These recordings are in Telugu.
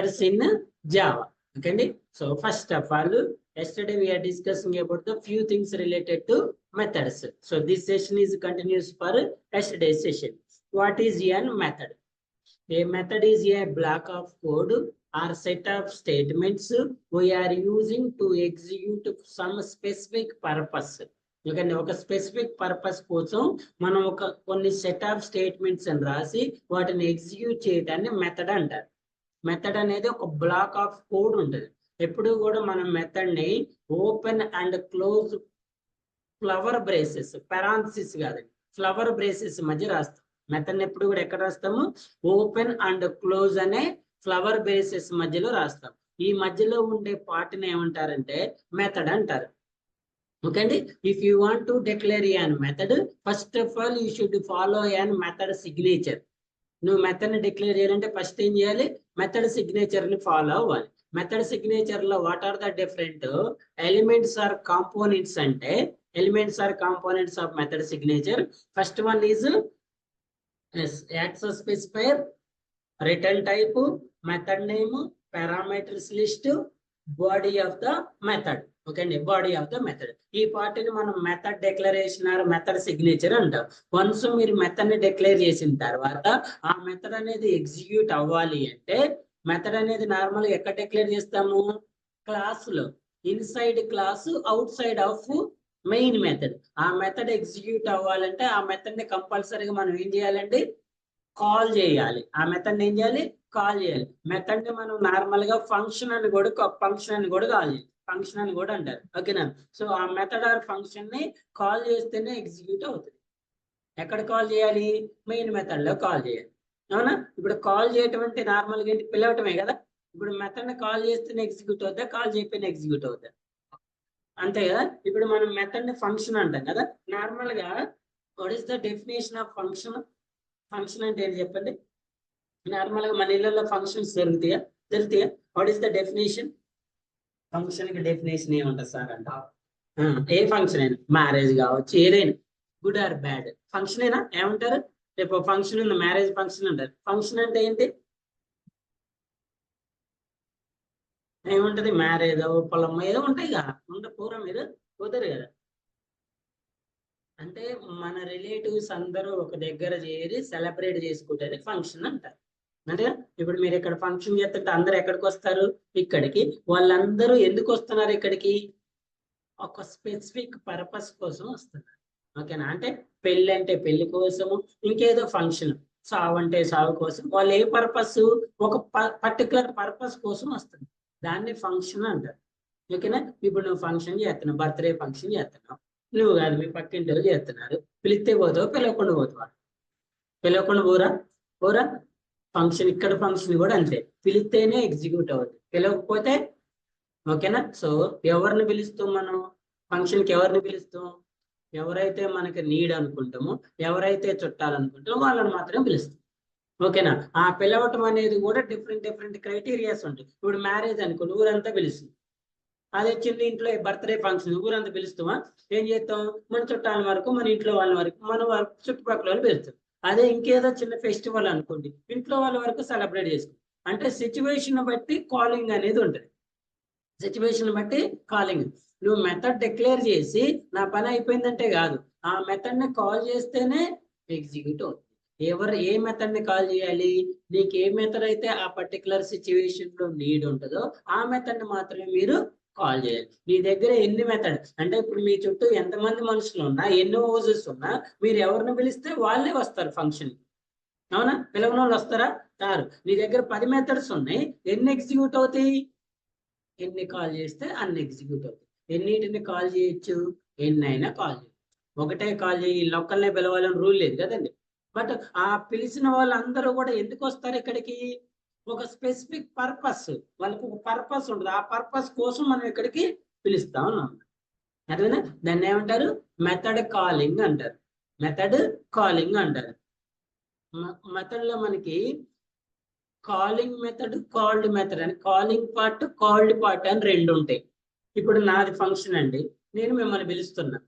in Java. Okay, so first of all, yesterday we are discussing about the few things related to methods. So this session is continuous for yesterday's session. What is a method? A method is a block of code or set of statements we are using to execute some specific purpose. ఎందుకంటే ఒక స్పెసిఫిక్ పర్పస్ కోసం మనం కొన్ని సెట్ ఆఫ్ స్టేట్మెంట్స్ అని రాసి వాటిని ఎగ్జిక్యూట్ చేయడాన్ని మెథడ్ అంటారు. మెథడ్ అనేది ఒక బ్లాక్ ఆఫ్ కోడ్ ఉంటుంది. ఎప్పుడు కూడా మనం మెథడ్ ని open and close flower braces, parenthesis కాదు, ఫ్లవర్ బ్రేసెస్ మధ్య రాస్తాం. మెథడ్ ఎప్పుడు కూడా ఎక్కడ రాస్తాము? ఓపెన్ అండ్ క్లోజ్ అనే ఫ్లవర్ బ్రేసెస్ మధ్యలో రాస్తాం. ఈ మధ్యలో ఉండే పార్ట్ని ఏమంటారంటే మెథడ్ అంటారు. ఓకే అండి. If you want to declare an method, first of all you should follow an method signature. నువ్వు మెథడ్ ని డిక్లేర్ చేయాలంటే ఫస్ట్ ఏం చేయాలి? మెథడ్ సిగ్నేచర్ ని ఫాలో అవ్వాలి. మెథడ్ సిగ్నేచర్ లో what are the different elements or components అంటే, elements or components of method signature. First one is access specifier, return type, method name, parameters list, body of the method. Okay అండి, బాడీ ఆఫ్ ద మెథడ్. ఈ పార్టీని మనం method declaration or method signature అంటాం. వన్స్ మీరు మెథడ్ ని డిక్లేర్ చేసిన తర్వాత ఆ మెథడ్ అనేది ఎగ్జిక్యూట్ అవ్వాలి అంటే, మెథడ్ అనేది నార్మల్ గా ఎక్కడ డిక్లేర్ చేస్తాము? క్లాస్ లో, inside class, outside of main method. ఆ మెథడ్ ఎగ్జిక్యూట్ అవ్వాలంటే ఆ మెథడ్ ని కంపల్సరీగా మనం ఏం చేయాలండి? కాల్ చేయాలి. ఆ మెథడ్ ఏం చేయాలి? కాల్ చేయాలి. మెథడ్ ని మనం నార్మల్ గా ఫంక్షన్ అని కూడా కాల్ చేయాలి. ఫంక్షన్ అని కూడా అంటారు. ఓకేనా? సో ఆ మెథడ్ ఆర్ ఫంక్షన్ ని కాల్ చేస్తేనే ఎగ్జిక్యూట్ అవుతుంది. ఎక్కడ కాల్ చేయాలి? మెయిన్ మెథడ్ లో కాల్ చేయాలి. అవునా? ఇప్పుడు కాల్ చేయటం అంటే నార్మల్ గా పిలవటమే కదా. ఇప్పుడు మెథడ్ ని కాల్ చేస్తేనే ఎగ్జిక్యూట్ అవుతా, కాల్ చేయకపోయినా ఎగ్జిక్యూట్ అవుతా, అంతే కదా. ఇప్పుడు మనం మెథడ్ ని ఫంక్షన్ అంటాం కదా. నార్మల్ గా what is the definition of function? Function అంటే ఏంటి చెప్పండి? నార్మల్ గా మన ఇళ్లలో ఫంక్షన్స్ జరుగుతాయా? What is the definition? Function కి డెఫినేషన్ ఏముంటుంది సార్ అంట? ఏ ఫంక్షన్ అయినా, మ్యారేజ్ కావచ్చు, ఏదైనా, గుడ్ ఆర్ బ్యాడ్, ఫంక్షన్ అయినా ఏమంటారు? రేపు ఫంక్షన్ ఉంది, మ్యారేజ్ ఫంక్షన్ అంటారు. ఫంక్షన్ అంటే ఏంటి? ఏముంటది? మ్యారేజ్, పొలం ఏదో ఉంటాయి కదా. పూర్వం మీరు పోతారు కదా. అంటే మన రిలేటివ్స్ అందరూ ఒక దగ్గర చేరి సెలబ్రేట్ చేసుకుంటేది ఫంక్షన్ అంటారు. అంటే ఇప్పుడు మీరు ఇక్కడ ఫంక్షన్ చేస్తుంటే అందరు ఎక్కడికి వస్తారు? ఇక్కడికి. వాళ్ళందరూ ఎందుకు వస్తున్నారు ఇక్కడికి? ఒక స్పెసిఫిక్ పర్పస్ కోసం వస్తున్నారు. ఓకేనా? అంటే పెళ్ళి అంటే పెళ్లి కోసము, ఇంకేదో ఫంక్షన్, సావు అంటే సావు కోసం. వాళ్ళు ఏ పర్పస్? ఒక పర్టికులర్ పర్పస్ కోసం వస్తుంది. దాన్ని ఫంక్షన్ అంటారు. ఓకేనా? ఇప్పుడు నువ్వు ఫంక్షన్ చేస్తున్నావు, బర్త్డే ఫంక్షన్ చేస్తున్నావు. నువ్వు కాదు, మీ పక్కింటి వాళ్ళు చేస్తున్నారు. పిలిస్తే పోతావు, పిలవకుండా పోతావా? పిలవకుండా పోరా. ఫంక్షన్, ఇక్కడ ఫంక్షన్ కూడా అంతే, పిలిస్తేనే ఎగ్జిక్యూట్ అవుతుంది, పిలవకపోతే. ఓకేనా? సో ఎవరిని పిలుస్తాం మనం ఫంక్షన్కి? ఎవరిని పిలుస్తాం? ఎవరైతే మనకి నీడ్ అనుకుంటామో, ఎవరైతే చుట్టాలనుకుంటామో వాళ్ళని మాత్రమే పిలుస్తాం. ఓకేనా? ఆ పిలవటం అనేది కూడా డిఫరెంట్ క్రైటీరియాస్ ఉంటాయి. ఇప్పుడు మ్యారేజ్ అనుకోండి, ఊరంతా పిలుస్తుంది. అదే చిన్న ఇంట్లో బర్త్డే ఫంక్షన్, ఊరంతా పిలుస్తామా? ఏం చేస్తాం? మన చుట్టాల వరకు, మన ఇంట్లో వాళ్ళ వరకు, మన చుట్టుపక్కల వాళ్ళు పిలుస్తాం. అదే ఇంకేదో చిన్న ఫెస్టివల్ అనుకోండి, ఇంట్లో వాళ్ళ వరకు సెలబ్రేట్ చేసుకుంటాం. అంటే సిచ్యువేషన్ బట్టి కాలింగ్ అనేది ఉంటుంది. సిచ్యువేషన్ బట్టి కాలింగ్. నువ్వు మెథడ్ డిక్లేర్ చేసి నా పని అయిపోయిందంటే కాదు, ఆ మెథడ్ ని కాల్ చేస్తేనే ఎగ్జిక్యూట్ అవుతుంది. ఏ మెథడ్ ని కాల్ చేయాలి? నీకు ఏ మెథడ్ అయితే ఆ పర్టికులర్ సిచ్యువేషన్ లో నీడ్ ఉంటుందో ఆ మెథడ్ ని మాత్రమే మీరు కాల్ చేయాలి. మీ దగ్గర ఎన్ని మెథడ్ అంటే, ఇప్పుడు మీ చుట్టూ ఎంతమంది మనుషులు ఉన్నా, ఎన్ని హౌజెస్ ఉన్నా, మీరు ఎవరిని పిలిస్తే వాళ్ళే వస్తారు ఫంక్షన్. అవునా? పిలవని వాళ్ళు వస్తారా? రారు. నీ దగ్గర 10 మెథడ్స్ ఉన్నాయి, ఎన్ని ఎగ్జిక్యూట్ అవుతాయి? ఎన్ని కాల్ చేస్తే అన్ని ఎగ్జిక్యూట్ అవుతాయి. ఎన్నిటిని కాల్ చేయొచ్చు? ఎన్నైనా కాల్ చేయొచ్చు. ఒకటే కాల్ చేయి, లొక్కల్నే పిలవాలని రూల్ లేదు కదండి. బట్ ఆ పిలిచిన వాళ్ళందరూ కూడా ఎందుకు వస్తారు ఇక్కడికి? ఒక స్పెసిఫిక్ పర్పస్, వాళ్ళకి ఒక పర్పస్ ఉంటుంది. ఆ పర్పస్ కోసం మనం ఇక్కడికి పిలుస్తా ఉన్నాం. అదేనా? దాన్ని ఏమంటారు? మెథడ్ కాలింగ్ అంటారు. మెథడ్ కాలింగ్ అంటారు. మెథడ్ లో మనకి కాలింగ్ మెథడ్, కాల్డ్ మెథడ్ అని, కాలింగ్ పార్ట్, కాల్డ్ పార్ట్ అని రెండు ఉంటాయి. ఇప్పుడు నాది ఫంక్షన్ అండి, నేను మిమ్మల్ని పిలుస్తున్నా.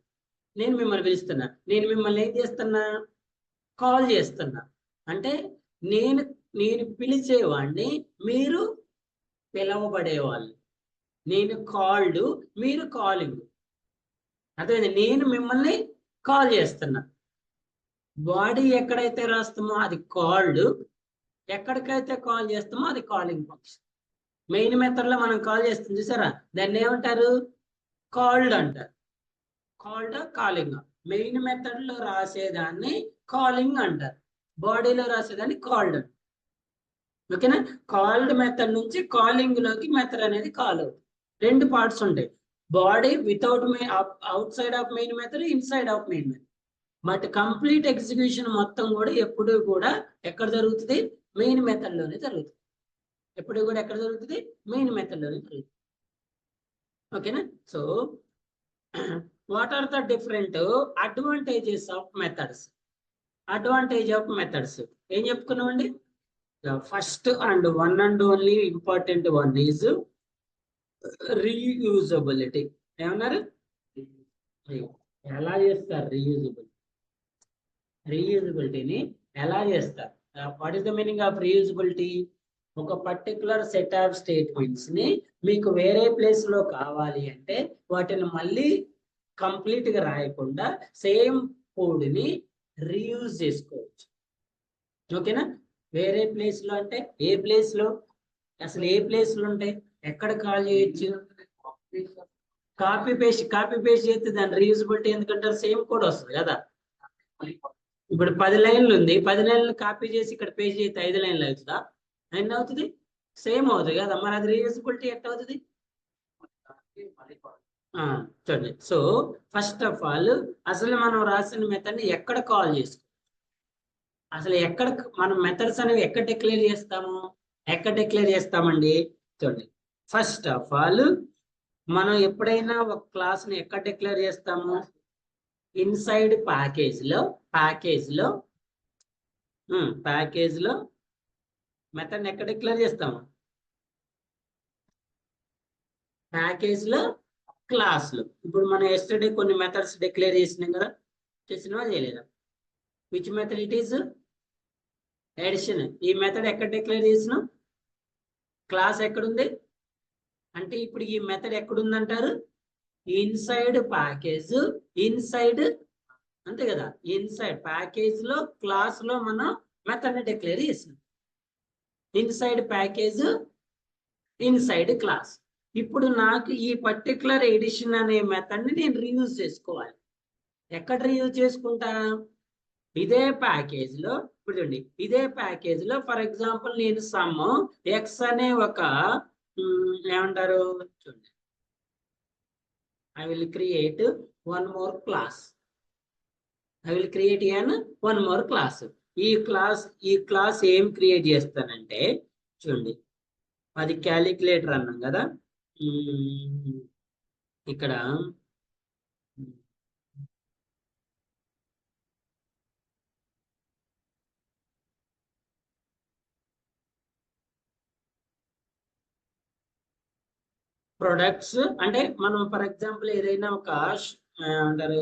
నేను మిమ్మల్ని ఏం చేస్తున్నా? కాల్ చేస్తున్నా. అంటే నేను పిలిచేవాడిని, మీరు పిలవబడేవాళ్ళు. నేను కాల్డ్, మీరు కాలింగ్. అదే నేను మిమ్మల్ని కాల్ చేస్తున్నా. బాడీ ఎక్కడైతే రాస్తామో అది కాల్డ్, ఎక్కడికైతే కాల్ చేస్తామో అది కాలింగ్ ఫంక్షన్. మెయిన్ మెథడ్ లో మనం కాల్ చేస్తుంది చూసారా, దాన్ని ఏమంటారు? కాల్డ్ అంటారు. Called calling. మెయిన్ మెథడ్ లో రాసేదాన్ని కాలింగ్ అంటారు, బాడీలో రాసేదాన్ని కాల్డ్. ఓకేనా? కాల్డ్ మెథడ్ నుంచి కాలింగ్ లోకి మెథడ్ అనేది కాల్ అవుతుంది. రెండు పార్ట్స్ ఉంటాయి, body without out side of main method, inside of main method. But complete execution మొత్తం కూడా ఎప్పుడు కూడా ఎక్కడ జరుగుతుంది? మెయిన్ మెథడ్ లోనే జరుగుతుంది. ఎప్పుడు కూడా ఎక్కడ జరుగుతుంది? మెయిన్ మెథడ్ లోనే జరుగుతుంది. ఓకేనా? So what are the different advantages of methods? Advantage of methods ఏం చెప్పుకున్నామండి? First and one and only important one is reusability. ఏమన్నారు? ఎలా చేస్తారు రీయూజబిలిటీని ఎలా చేస్తారు? What is the meaning of reusability? ఒక పర్టికులర్ సెట్ ఆఫ్ స్టేట్మెంట్స్ ని మీకు వేరే ప్లేస్ లో కావాలి అంటే వాటిని మళ్ళీ కంప్లీట్ గా రాయకుండా సేమ్ కోడ్ని రీయూజ్ చేసుకోవచ్చు. ఓకేనా? వేరే ప్లేస్ లో అంటే ఏ ప్లేస్ లో? అసలు ఏ ప్లేస్ లో ఉంటాయి? ఎక్కడ కాల్ చేయొచ్చు? కాపీ పేస్ట్ చేస్తే దాని రీయూజబిలిటీ ఎందుకంటారు? సేమ్ కోడ్ వస్తుంది కదా. ఇప్పుడు 10 లైన్లు ఉంది, 10 లైన్లు కాపీ చేసి ఇక్కడ పేస్ట్ చేస్తే 5 లైన్లు అవుతుందా? ఎన్ని అవుతుంది? సేమ్ అవుతుంది కదా. మరి అది రీయూజబిలిటీ ఎట్లా అవుతుంది? చూడండి. సో ఫస్ట్ ఆఫ్ ఆల్ అసలు మనం రాసిన మెథడ్ని ఎక్కడ కాల్ చేసుకో, అసలు ఎక్కడ మనం మెథడ్స్ అనేవి ఎక్కడ డిక్లేర్ చేస్తాము? ఎక్కడ డిక్లేర్ చేస్తామండి? చూడండి. ఫస్ట్ ఆఫ్ ఆల్ మనం ఎప్పుడైనా ఒక క్లాస్ని ఎక్కడ డిక్లేర్ చేస్తాము? ఇన్సైడ్ ప్యాకేజ్ లో మెథడ్ ఎక్కడ డిక్లేర్ చేస్తాము? ప్యాకేజ్ లో, క్లాస్ లో. ఇప్పుడు మనం ఎస్టర్డే కొన్ని మెథడ్స్ డిక్లేర్ చేసినాం కదా, చేసినా చేయలేదా? Which method it is? Addition. ఈ మెథడ్ ఎక్కడ డిక్లేర్ చేసినాం? క్లాస్ ఎక్కడుంది అంటే ఇప్పుడు ఈ మెథడ్ ఎక్కడుందంటారు? ఇన్సైడ్ ప్యాకేజ్, ఇన్సైడ్, అంతే కదా. ఇన్సైడ్ ప్యాకేజ్ లో, క్లాస్ లో మనం మెథడ్ ని డిక్లేర్ చేసినాం. Inside package, inside class. ఇప్పుడు నాకు ఈ పర్టికులర్ ఎడిషన్ అనే మెథడ్ ని నేను రీయూజ్ చేసుకోవాలి. ఎక్కడ రీయూజ్ చేసుకుంటా? ఇదే ప్యాకేజ్ లో. ఇప్పుడు చూడండి, ఇదే ప్యాకేజ్ లో ఫర్ ఎగ్జాంపుల్ నేను సమ్ ఎక్స్ అనే ఒక ఏమంటారు చూడండి, I will create one more class. ఈ క్లాస్ ఏం క్రియేట్ చేస్తానంటే చూడండి, అది క్యాలిక్యులేటర్ అన్నాం కదా. ఇక్కడ ప్రొడక్ట్స్ అంటే మనం ఫర్ ఎగ్జాంపుల్ ఏదైనా ఒక అంటారు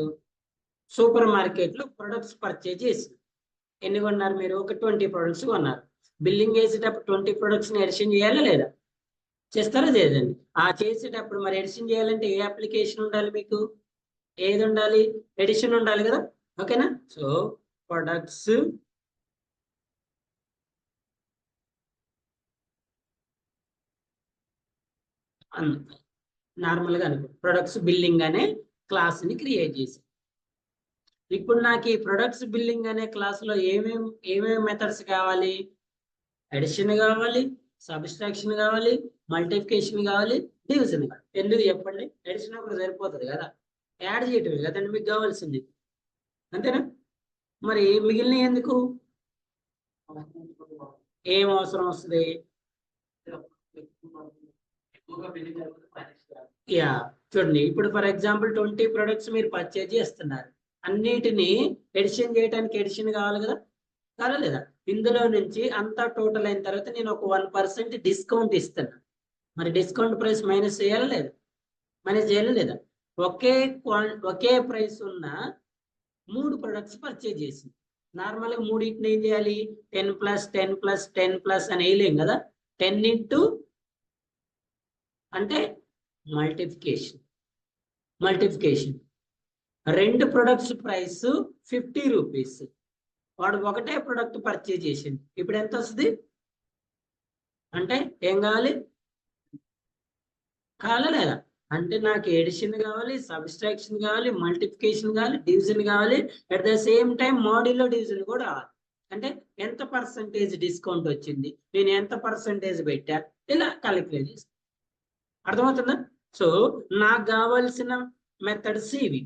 సూపర్ మార్కెట్ లో ప్రొడక్ట్స్ పర్చేజ్ చేసి ఎన్ని కొన్నారు మీరు? ఒక 20 ప్రొడక్ట్స్ కొన్నారు. బిల్లింగ్ వేసేటప్పుడు 20 ప్రొడక్ట్స్ ని ఎడిషన్ చేయాలా లేదా? చేస్తారా చేయదండి? ఆ చేసేటప్పుడు మరి ఎడిషన్ చేయాలంటే ఏ అప్లికేషన్ ఉండాలి మీకు? ఏది ఉండాలి? ఎడిషన్ ఉండాలి కదా. ఓకేనా? సో ప్రొడక్ట్స్ నార్మల్ గా అనుకో, ప్రొడక్ట్స్ బిల్లింగ్ అనే క్లాస్ ని క్రియేట్ చేసి, ఇప్పుడు నాకు ఈ ప్రొడక్ట్స్ బిల్లింగ్ అనే క్లాస్ లో ఏమేమి మెథడ్స్ కావాలి? అడిషన్ కావాలి, సబ్స్ట్రాక్షన్ కావాలి, మల్టిప్లికేషన్ కావాలి, డివిజన్ కావాలి. ఎందుకు చెప్పండి? అడిషన్ ఒకటి సరిపోతుంది కదా, యాడ్ చేయటమే కదండి మీకు కావాల్సింది, అంతేనా? మరి మిగిలిన ఎందుకు? ఏం అవసరం వస్తుంది? యా చూడండి, ఇప్పుడు ఫర్ ఎగ్జాంపుల్ 20 ప్రొడక్ట్స్ మీరు పర్చేజ్ చేస్తున్నారు. అన్నిటినీ ఎడిషన్ చేయడానికి ఎడిషన్ కావాలి కదా, కాదా లేదా? ఇందులో నుంచి అంతా టోటల్ అయిన తర్వాత నేను ఒక 1% డిస్కౌంట్ ఇస్తాను. మరి డిస్కౌంట్ ప్రైస్ మైనస్ చేయాలా లేదా? మైనస్ చేయాలా లేదా? ఒకే ప్రైస్ ఉన్న 3 ప్రొడక్ట్స్ పర్చేజ్ చేసింది. నార్మల్గా మూడింటిని ఏం చేయాలి? 10+10+10+ అని వేయలేం కదా. 10 × అంటే మల్టిప్లికేషన్ 2 ప్రొడక్ట్స్ ప్రైస్ 50 రూపీస్. వాడు ఒకటే ప్రొడక్ట్ పర్చేజ్ చేసింది. ఇప్పుడు ఎంత వస్తుంది అంటే ఏం కావాలి లేదా అంటే నాకు ఎడిషన్ కావాలి, సబ్స్ట్రాక్షన్ కావాలి, మల్టిప్లికేషన్ కావాలి, డివిజన్ కావాలి, అట్ ద సేమ్ టైం మోడల్లో డివిజన్ కూడా కావాలి. అంటే ఎంత పర్సంటేజ్ డిస్కౌంట్ వచ్చింది, నేను ఎంత పర్సంటేజ్ పెట్టా, ఇలా క్యాలిక్యులేట్ చేస్తాను. అర్థమవుతుందా? సో నాకు కావాల్సిన మెథడ్స్ ఇవి.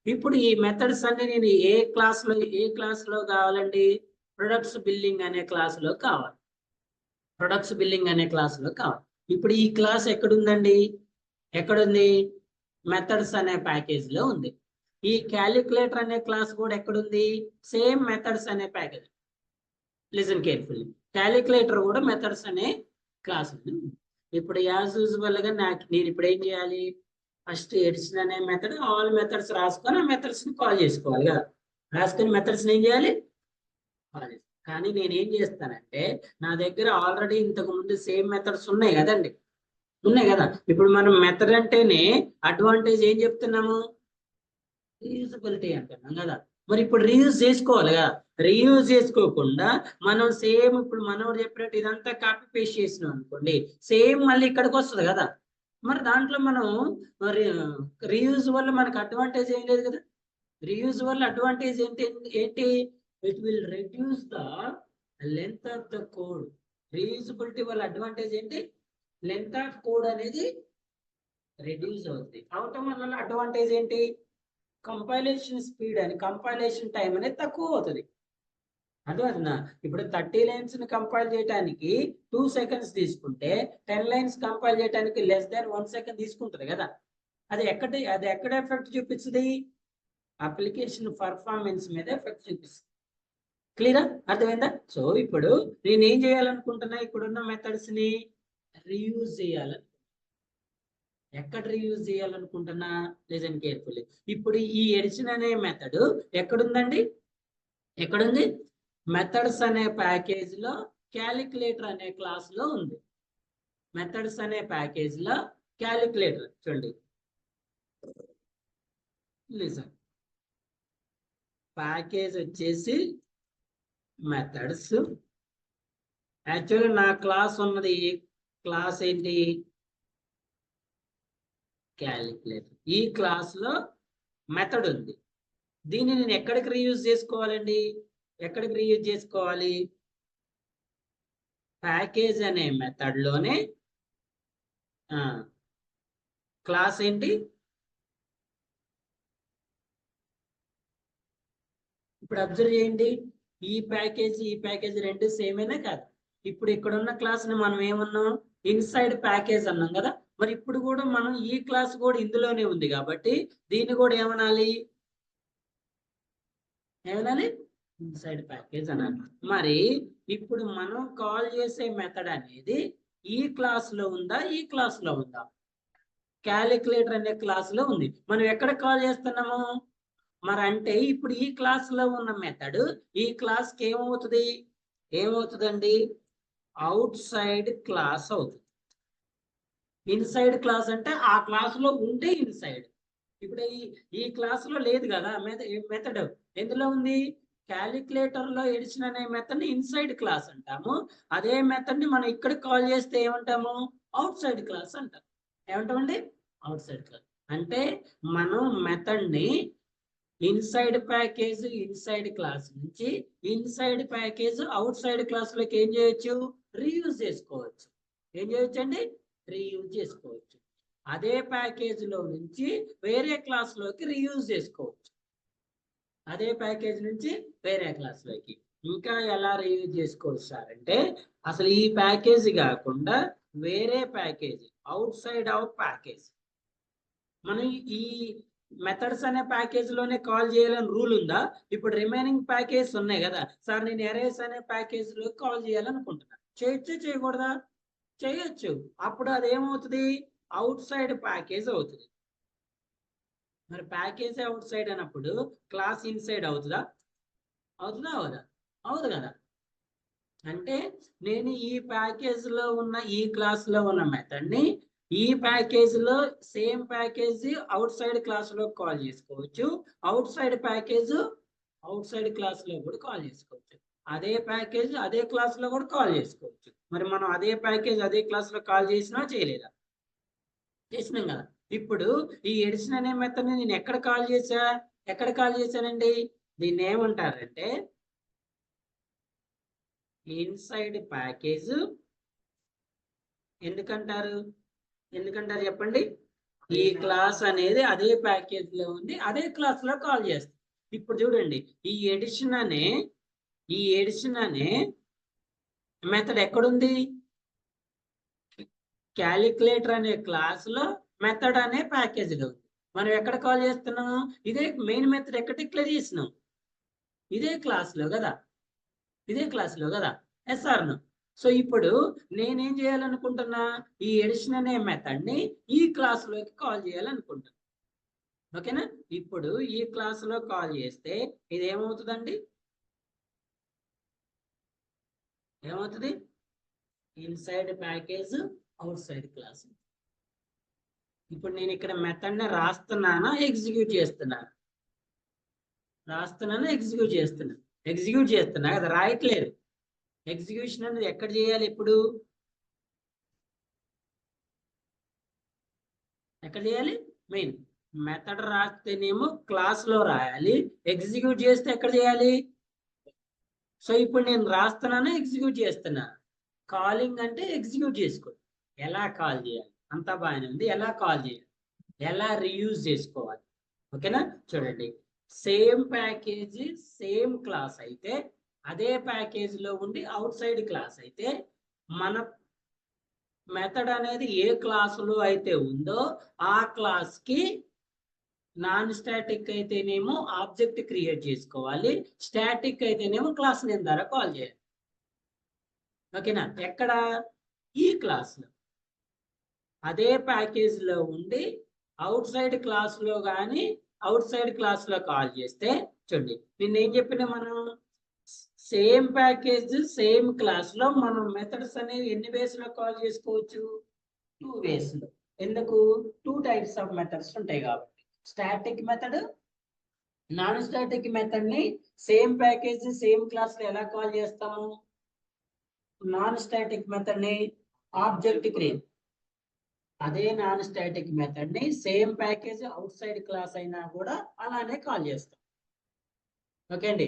ఇప్పుడు ఈ మెథడ్స్ అన్ని నేను ఏ క్లాస్లో కావాలండి? ప్రొడక్ట్స్ బిల్డింగ్ అనే క్లాస్లో కావాలి. ఇప్పుడు ఈ క్లాస్ ఎక్కడుందండి? ఎక్కడుంది? మెథడ్స్ అనే ప్యాకేజ్ లో ఉంది. ఈ క్యాలిక్యులేటర్ అనే క్లాస్ కూడా ఎక్కడుంది? సేమ్ మెథడ్స్ అనే ప్యాకేజ్. Listen carefully. క్యాలిక్యులేటర్ కూడా మెథడ్స్ అనే క్లాస్ ఉంది. ఇప్పుడు యాజ్ యూజువల్ గా నేను ఇప్పుడు ఏం చేయాలి? ఫస్ట్ ఎడిషన్ అనే మెథడ్, ఆల్ మెథడ్స్ రాసుకొని ఆ మెథడ్స్ ని కాల్ చేసుకోవాలి కదా. రాసుకొని మెథడ్స్ ఏం చేయాలి? కాల్. కానీ నేను ఏం చేస్తానంటే నా దగ్గర ఆల్రెడీ ఇంతకు ముందు సేమ్ మెథడ్స్ ఉన్నాయి కదండి, ఉన్నాయి కదా. ఇప్పుడు మనం మెథడ్ అంటేనే అడ్వాంటేజ్ ఏం చెప్తున్నాము? రీయూజబిలిటీ అంటున్నాం కదా. మరి ఇప్పుడు రీయూజ్ చేసుకోవాలి కదా. రీయూజ్ చేసుకోకుండా మనం సేమ్ ఇప్పుడు మనోడు చెప్పినట్టు ఇదంతా కాపీ పేస్ట్ చేసినాం అనుకోండి, సేమ్ మళ్ళీ ఇక్కడికి వస్తుంది కదా. మరి దాంట్లో మనం రీయూజ్ వల్ల మనకు అడ్వాంటేజ్ ఏం లేదు కదా. రీయూజ్ వల్ల అడ్వాంటేజ్ ఏంటి? It will reduce the length of the code. Reusability వల్ల అడ్వాంటేజ్ ఏంటి? లెంత్ ఆఫ్ కోడ్ అనేది రెడ్యూస్ అవుతుంది. అవటం వల్ల అడ్వాంటేజ్ ఏంటి? కంపైలేషన్ స్పీడ్ అని, కంపైలేషన్ టైం అనేది తక్కువ అవుతుంది. అర్థమవుతుందా? ఇప్పుడు 30 లైన్స్ ని కంపైల్ చేయడానికి 2 seconds తీసుకుంటే 10 లైన్స్ కంపైల్ చేయడానికి less than 1 second తీసుకుంటుంది కదా. అది ఎక్కడ ఎఫెక్ట్ చూపిస్తుంది? అప్లికేషన్ పర్ఫార్మెన్స్ మీద ఎఫెక్ట్ చూపిస్తుంది. క్లియరా? అర్థమైందా? సో ఇప్పుడు నేను ఏం చేయాలనుకుంటున్నా? ఇప్పుడున్న మెథడ్స్ ని రీయూజ్ చేయాలని. ఎక్కడ రీయూజ్ చేయాలనుకుంటున్నా? Listen carefully. ఇప్పుడు ఈ ఎడిషన్ అనే మెథడ్ ఎక్కడుందండి? ఎక్కడుంది? మెథడ్స్ అనే ప్యాకేజ్ లో క్యాలిక్యులేటర్ అనే క్లాస్ లో ఉంది. మెథడ్స్ అనే ప్యాకేజ్ లో క్యాలిక్యులేటర్ చూడండి. లిసన్, ప్యాకేజ్ వచ్చేసి మెథడ్స్. యాక్చువల్గా నా క్లాస్ ఉన్నది క్లాస్ ఏంటి? క్యాలిక్యులేటర్. ఈ క్లాస్ లో మెథడ్ ఉంది. దీన్ని నేను ఎక్కడికి రీయూజ్ చేసుకోవాలండి? ఎక్కడికి రీయూజ్ చేసుకోవాలి? ప్యాకేజ్ అనే మెథడ్ లోనే. క్లాస్ ఏంటి? ఇప్పుడు అబ్జర్వ్ చేయండి. ఈ ప్యాకేజ్ రెండు సేమేనా కాదు? ఇప్పుడు ఇక్కడ ఉన్న క్లాస్ ని మనం ఏమన్నాం? ఇన్సైడ్ ప్యాకేజ్ అన్నాం కదా. మరి ఇప్పుడు కూడా మనం ఈ క్లాస్ కూడా ఇందులోనే ఉంది కాబట్టి దీన్ని కూడా ఏమనాలి? ఇన్సైడ్ ప్యాకేజ్ అనాలి. మరి ఇప్పుడు మనం కాల్ చేసే మెథడ్ అనేది ఈ క్లాస్ లో ఉందా? ఈ క్లాస్ లో ఉందా? క్యాలిక్యులేటర్ అనే క్లాస్ లో ఉంది. మనం ఎక్కడ కాల్ చేస్తున్నాము? మరి అంటే ఇప్పుడు ఈ క్లాస్ లో ఉన్న మెథడ్ ఈ క్లాస్ కి ఏమవుతుందండి? అవుట్ సైడ్ క్లాస్ అవుతుంది. ఇన్సైడ్ క్లాస్ అంటే ఆ క్లాస్ లో ఉంటే ఇన్సైడ్. ఇప్పుడు ఈ క్లాస్ లో లేదు కదా మెథడ్. ఎందులో ఉంది? క్యాలిక్యులేటర్ లో ఎడిషన్ అనే మెథడ్ ని ఇన్సైడ్ క్లాస్ అంటాము. అదే మెథడ్ ని మనం ఇక్కడ కాల్ చేస్తే ఏమంటాము? అవుట్ సైడ్ క్లాస్ అంటాం. ఏమంటామండి? Outside class. అంటే మనం మెథడ్ ని ఇన్సైడ్ ప్యాకేజ్ ఇన్సైడ్ క్లాస్ నుంచి inside package outside class లోకి ఏం చేయొచ్చు? రీయూజ్ చేసుకోవచ్చు. ఏం చేయొచ్చు అండి? రీయూజ్ చేసుకోవచ్చు. అదే ప్యాకేజ్ లో నుంచి వేరే క్లాస్ లోకి రీయూజ్ చేసుకోవచ్చు. అదే ప్యాకేజ్ నుంచి వేరే క్లాస్ లోకి ఇంకా ఎలా రీయూజ్ చేసుకోవచ్చు సార్ అంటే, అసలు ఈ ప్యాకేజ్ కాకుండా వేరే package outside of package మనం ఈ మెథడ్స్ అనే ప్యాకేజ్ లోనే కాల్ చేయాలని రూల్ ఉందా? ఇప్పుడు రిమైనింగ్ ప్యాకేజ్ ఉన్నాయి కదా సార్, నేను ఎరేస్ అనే ప్యాకేజ్ లో కాల్ చేయాలనుకుంటున్నా. చేయొచ్చు, చేయకూడదా? చేయొచ్చు. అప్పుడు అది ఏమవుతుంది? అవుట్ సైడ్ ప్యాకేజ్ అవుతుంది. మరి ప్యాకేజ్ అవుట్ సైడ్ అన్నప్పుడు క్లాస్ ఇన్సైడ్ అవుతుందా? అవుతుందా? అవుదా? అవుదు కదా. అంటే నేను ఈ ప్యాకేజ్ లో ఉన్న ఈ క్లాస్ లో ఉన్న మెథడ్ ని ఈ ప్యాకేజ్ లో same package outside class లో కాల్ చేసుకోవచ్చు. Out side package outside class లో కూడా కాల్ చేసుకోవచ్చు. అదే ప్యాకేజ్ అదే క్లాస్ లో కూడా కాల్ చేసుకోవచ్చు. మరి మనం అదే ప్యాకేజ్ అదే క్లాస్ లో కాల్ చేసినా చేయలేదా? చేసినాం కదా. ఇప్పుడు ఈ ఎడిషన్ అనే మెథడ్ ని నేను ఎక్కడ కాల్ చేశానండి? దీన్ని ఏమంటారంటే ఇన్సైడ్ ప్యాకేజ్. ఎందుకంటారు చెప్పండి? ఈ క్లాస్ అనేది అదే ప్యాకేజ్ లో ఉంది, అదే క్లాస్ లో కాల్ చేస్తాం. ఇప్పుడు చూడండి, ఈ ఎడిషన్ అనే మెథడ్ ఎక్కడుంది? క్యాలిక్యులేటర్ అనే క్లాస్ లో మెథడ్ అనే ప్యాకేజ్ లో. మనం ఎక్కడ కాల్ చేస్తున్నాం? ఇదే మెయిన్ మెథడ్ ఎక్కడ డిక్లేర్ చేసినాం? ఇదే క్లాస్ లో కదా. Yes are no? సో ఇప్పుడు నేనేం చేయాలనుకుంటున్నా? ఈ ఎడిషన్ అనే మెథడ్ ని ఈ క్లాస్ లోకి కాల్ చేయాలనుకుంటున్నా. ఓకేనా? ఇప్పుడు ఈ క్లాస్ లో కాల్ చేస్తే ఇది ఏమవుతుందండి? ఏమవుతుంది? Inside package outside class. ఇప్పుడు నేను ఇక్కడ మెథడ్ ని రాస్తున్నానా ఎగ్జిక్యూట్ చేస్తున్నాను? ఎగ్జిక్యూట్ చేస్తున్నా కదా, రాయట్లేదు. ఎగ్జిక్యూషన్ అనేది ఎక్కడ చేయాలి? ఇప్పుడు ఎక్కడ చేయాలి? మెయిన్ మెథడ్ రాస్తేనేమో క్లాస్ లో రాయాలి, ఎగ్జిక్యూట్ చేస్తే ఎక్కడ చేయాలి? సో ఇప్పుడు నేను రాస్తున్నాను, ఎగ్జిక్యూట్ చేస్తున్నా. కాలింగ్ అంటే ఎగ్జిక్యూట్ చేసుకో. ఎలా కాల్ చేయాలి? అంతా బాగానే ఉంది. ఎలా కాల్ చేయాలి, ఎలా రీయూజ్ చేసుకోవాలి? ఓకేనా? చూడండి, సేమ్ ప్యాకేజ్ సేమ్ క్లాస్ అయితే, అదే ప్యాకేజ్ లో ఉండి అవుట్ సైడ్ క్లాస్ అయితే, మన మెథడ్ అనేది ఏ క్లాసులో అయితే ఉందో ఆ క్లాస్ కి నాన్ స్టాటిక్ అయితేనేమో ఆబ్జెక్ట్ క్రియేట్ చేసుకోవాలి, స్టాటిక్ అయితేనేమో క్లాస్ నేమ్ ద్వారా కాల్ చేయాలి. ఓకేనా? ఎక్కడ? ఈ క్లాస్ లో అదే ప్యాకేజ్ లో ఉండి అవుట్ సైడ్ క్లాస్ లో కానీ అవుట్ సైడ్ క్లాస్ లో కాల్ చేస్తే, చూడండి నిన్నేం చెప్పినా, మనం సేమ్ ప్యాకేజ్ సేమ్ క్లాస్ లో మనం మెథడ్స్ అనేవి ఎన్ని వేస్ లో కాల్ చేసుకోవచ్చు? 2 వేస్ లో. ఎందుకు? 2 టైప్స్ ఆఫ్ మెథడ్స్ ఉంటాయి కాబట్టి. Static method, non static method ని సేమ్ ప్యాకేజ్ సేమ్ క్లాస్ లో ఎలా కాల్ చేస్తాము? నాన్ స్టాటిక్ మెథడ్ ని ఆబ్జెక్ట్ క్రియేట్, అదే నాన్ స్టాటిక్ మెథడ్ ని same package outside class అయినా కూడా అలానే కాల్ చేస్తాం. ఓకే అండి?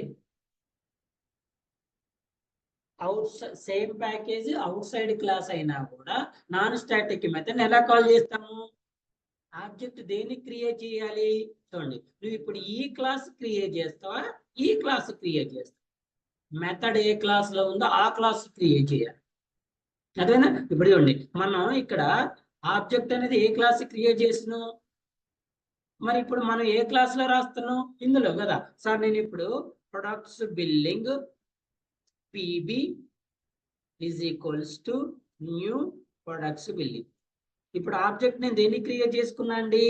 Same package outside class అయినా కూడా నాన్ స్టాటిక్ మెథడ్ ఎలా కాల్ చేస్తాము? ఆబ్జెక్ట్ దేన్ని క్రియేట్ చేయాలి? చూడండి, నువ్వు ఇప్పుడు ఈ క్లాస్ క్రియేట్ చేస్తావా, ఈ క్లాస్ క్రియేట్ చేస్తావా? మెథడ్ ఏ క్లాస్ లో ఉందో ఆ క్లాస్ క్రియేట్ చేయాలి. అదేనా? ఇప్పుడు చూడండి, మనం ఇక్కడ ఆబ్జెక్ట్ అనేది ఏ క్లాస్ క్రియేట్ చేస్తున్నాం? మరి ఇప్పుడు మనం ఏ క్లాస్ లో రాస్తున్నాం? ఇందులో కదా. సార్ నేను ఇప్పుడు products billing PB is equals to new products billing. ఇప్పుడు ఆబ్జెక్ట్ నేను దేన్ని క్రియేట్ చేసుకున్నా అండి?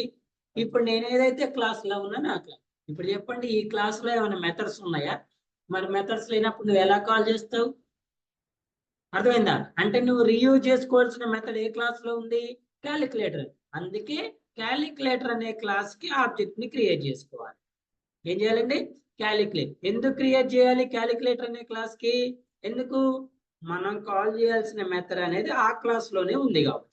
ఇప్పుడు నేను ఏదైతే క్లాస్ లో ఉన్నానో ఆ క్లాస్. ఇప్పుడు చెప్పండి, ఈ క్లాస్ లో ఏమైనా మెథడ్స్ ఉన్నాయా? మరి మెథడ్స్ లేనప్పుడు నువ్వు ఎలా కాల్ చేస్తావు? అర్థమైందా? అంటే నువ్వు రీయూజ్ చేసుకోవాల్సిన మెథడ్ ఏ క్లాస్ లో ఉంది? క్యాలిక్యులేటర్. అందుకే క్యాలిక్యులేటర్ అనే క్లాస్ కి ఆబ్జెక్ట్ ని క్రియేట్ చేసుకోవాలి. ఏం చేయాలండి? క్యాలిక్యులేట్. ఎందుకు క్రియేట్ చేయాలి క్యాలిక్యులేటర్ అనే క్లాస్ కి? ఎందుకు? మనం కాల్ చేయాల్సిన మెథడ్ అనేది ఆ క్లాస్ లోనే ఉంది కాబట్టి.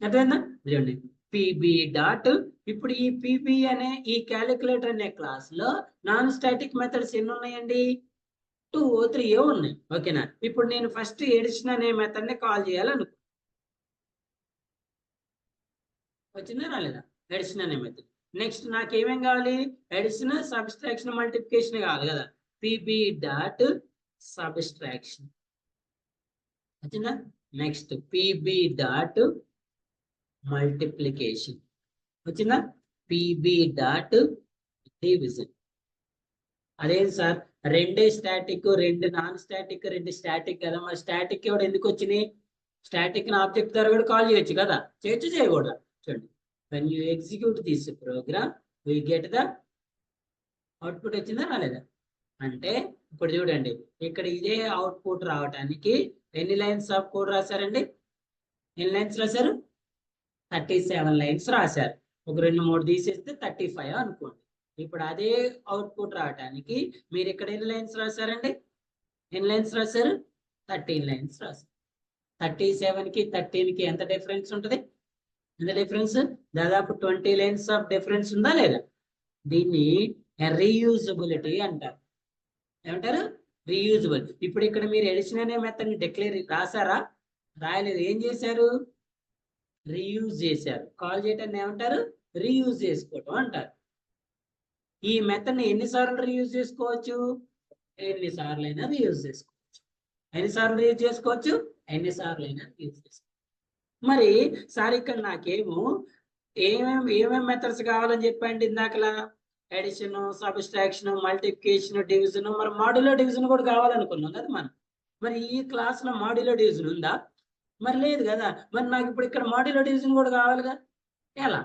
అర్థమైందా? చూడండి, పిబి డాట్. ఇప్పుడు ఈ పిబి అనే ఈ క్యాలిక్యులేటర్ అనే క్లాస్ లో నాన్ స్టాటిక్ మెథడ్స్ ఎన్ని ఉన్నాయండి? 2 or 3 ఉన్నాయి. ఓకేనా? ఇప్పుడు నేను ఫస్ట్ ఎడిషన్ అనే మెథడ్ ని కాల్ చేయాలనుకో. వచ్చిందా రాలేదా? ఎడిషన్ అనే మెథడ్. నెక్స్ట్ నాకు ఏమేం కావాలి? ఎడిషన్, సబ్స్ట్రాక్షన్, మల్టిప్లికేషన్ కావాలి కదా. PB dot subtraction. వచ్చిందా? Next PB dot multiplication. వచ్చిందా? PB dot division. అదేంటి సార్, రెండే స్టాటిక్, రెండు నాన్ స్టాటిక్, రెండు స్టాటిక్ కదా. మరి స్టాటిక్ కూడా ఎందుకు వచ్చినాయి? స్టాటిక్ ఆబ్జెక్ట్ ద్వారా కూడా కాల్ చేయొచ్చు కదా. చేయకూడదా? చూడండి, when you execute this program we get the output. వచ్చిందా రాలేదా? అంటే ఇప్పుడు చూడండి, ఇక్కడ ఇదే అవుట్పుట్ రావడానికి ఎన్ని లైన్స్ ఆఫ్ కోడ్ రాశారండి? ఎన్ని లైన్స్ రాశారు? 37 లైన్స్ రాశారు. ఒక 2-3 తీసేస్తే 35 అనుకోండి. ఇప్పుడు అదే అవుట్పుట్ రావడానికి మీరు ఇక్కడ ఎన్ని లైన్స్ రాశారండి? ఎన్ని లైన్స్ రాశారు? 13 లైన్స్ రాశారు. 37కి 13కి ఎంత డిఫరెన్స్ ఉంటుంది? ఎంత డిఫరెన్స్? దాదాపు 20 లైన్స్ ఆఫ్ డిఫరెన్స్ ఉందా లేదా? దీన్ని రీయూజబిలిటీ అంటారు. ఏమంటారు? రీయూజబుల్. ఇప్పుడు ఇక్కడ మీరు ఎడిషన్ అనే మెథడ్ ని డిక్లేర్ రాశారా? రాయలేదు. ఏం చేశారు? రీయూజ్ చేశారు. కాల్ చేయటాన్ని ఏమంటారు? రీయూజ్ చేసుకోవటం అంటారు. ఈ మెథడ్ ని ఎన్నిసార్లు రీయూజ్ చేసుకోవచ్చు? ఎన్నిసార్లు అయినా రీయూజ్ చేసుకోవచ్చు. ఎన్నిసార్లు రీయూజ్ చేసుకోవచ్చు? ఎన్నిసార్లు అయినా రీయూజ్ చేసుకోవచ్చు. మరి సార్ ఇక్కడ నాకేమో ఏమేమి మెథడ్స్ కావాలని చెప్పండి ఇందాకలా? ఎడిషన్, సబ్ట్రాక్షన్, మల్టిప్లికేషన్, డివిజన్, మరి మాడ్యులో డివిజన్ కూడా కావాలనుకున్నాం కదా మనం. మరి ఈ క్లాస్ లో మాడ్యులో డివిజన్ ఉందా? మరి లేదు కదా. మరి నాకు ఇప్పుడు ఇక్కడ మాడ్యులో డివిజన్ కూడా కావాలిగా. ఎలా?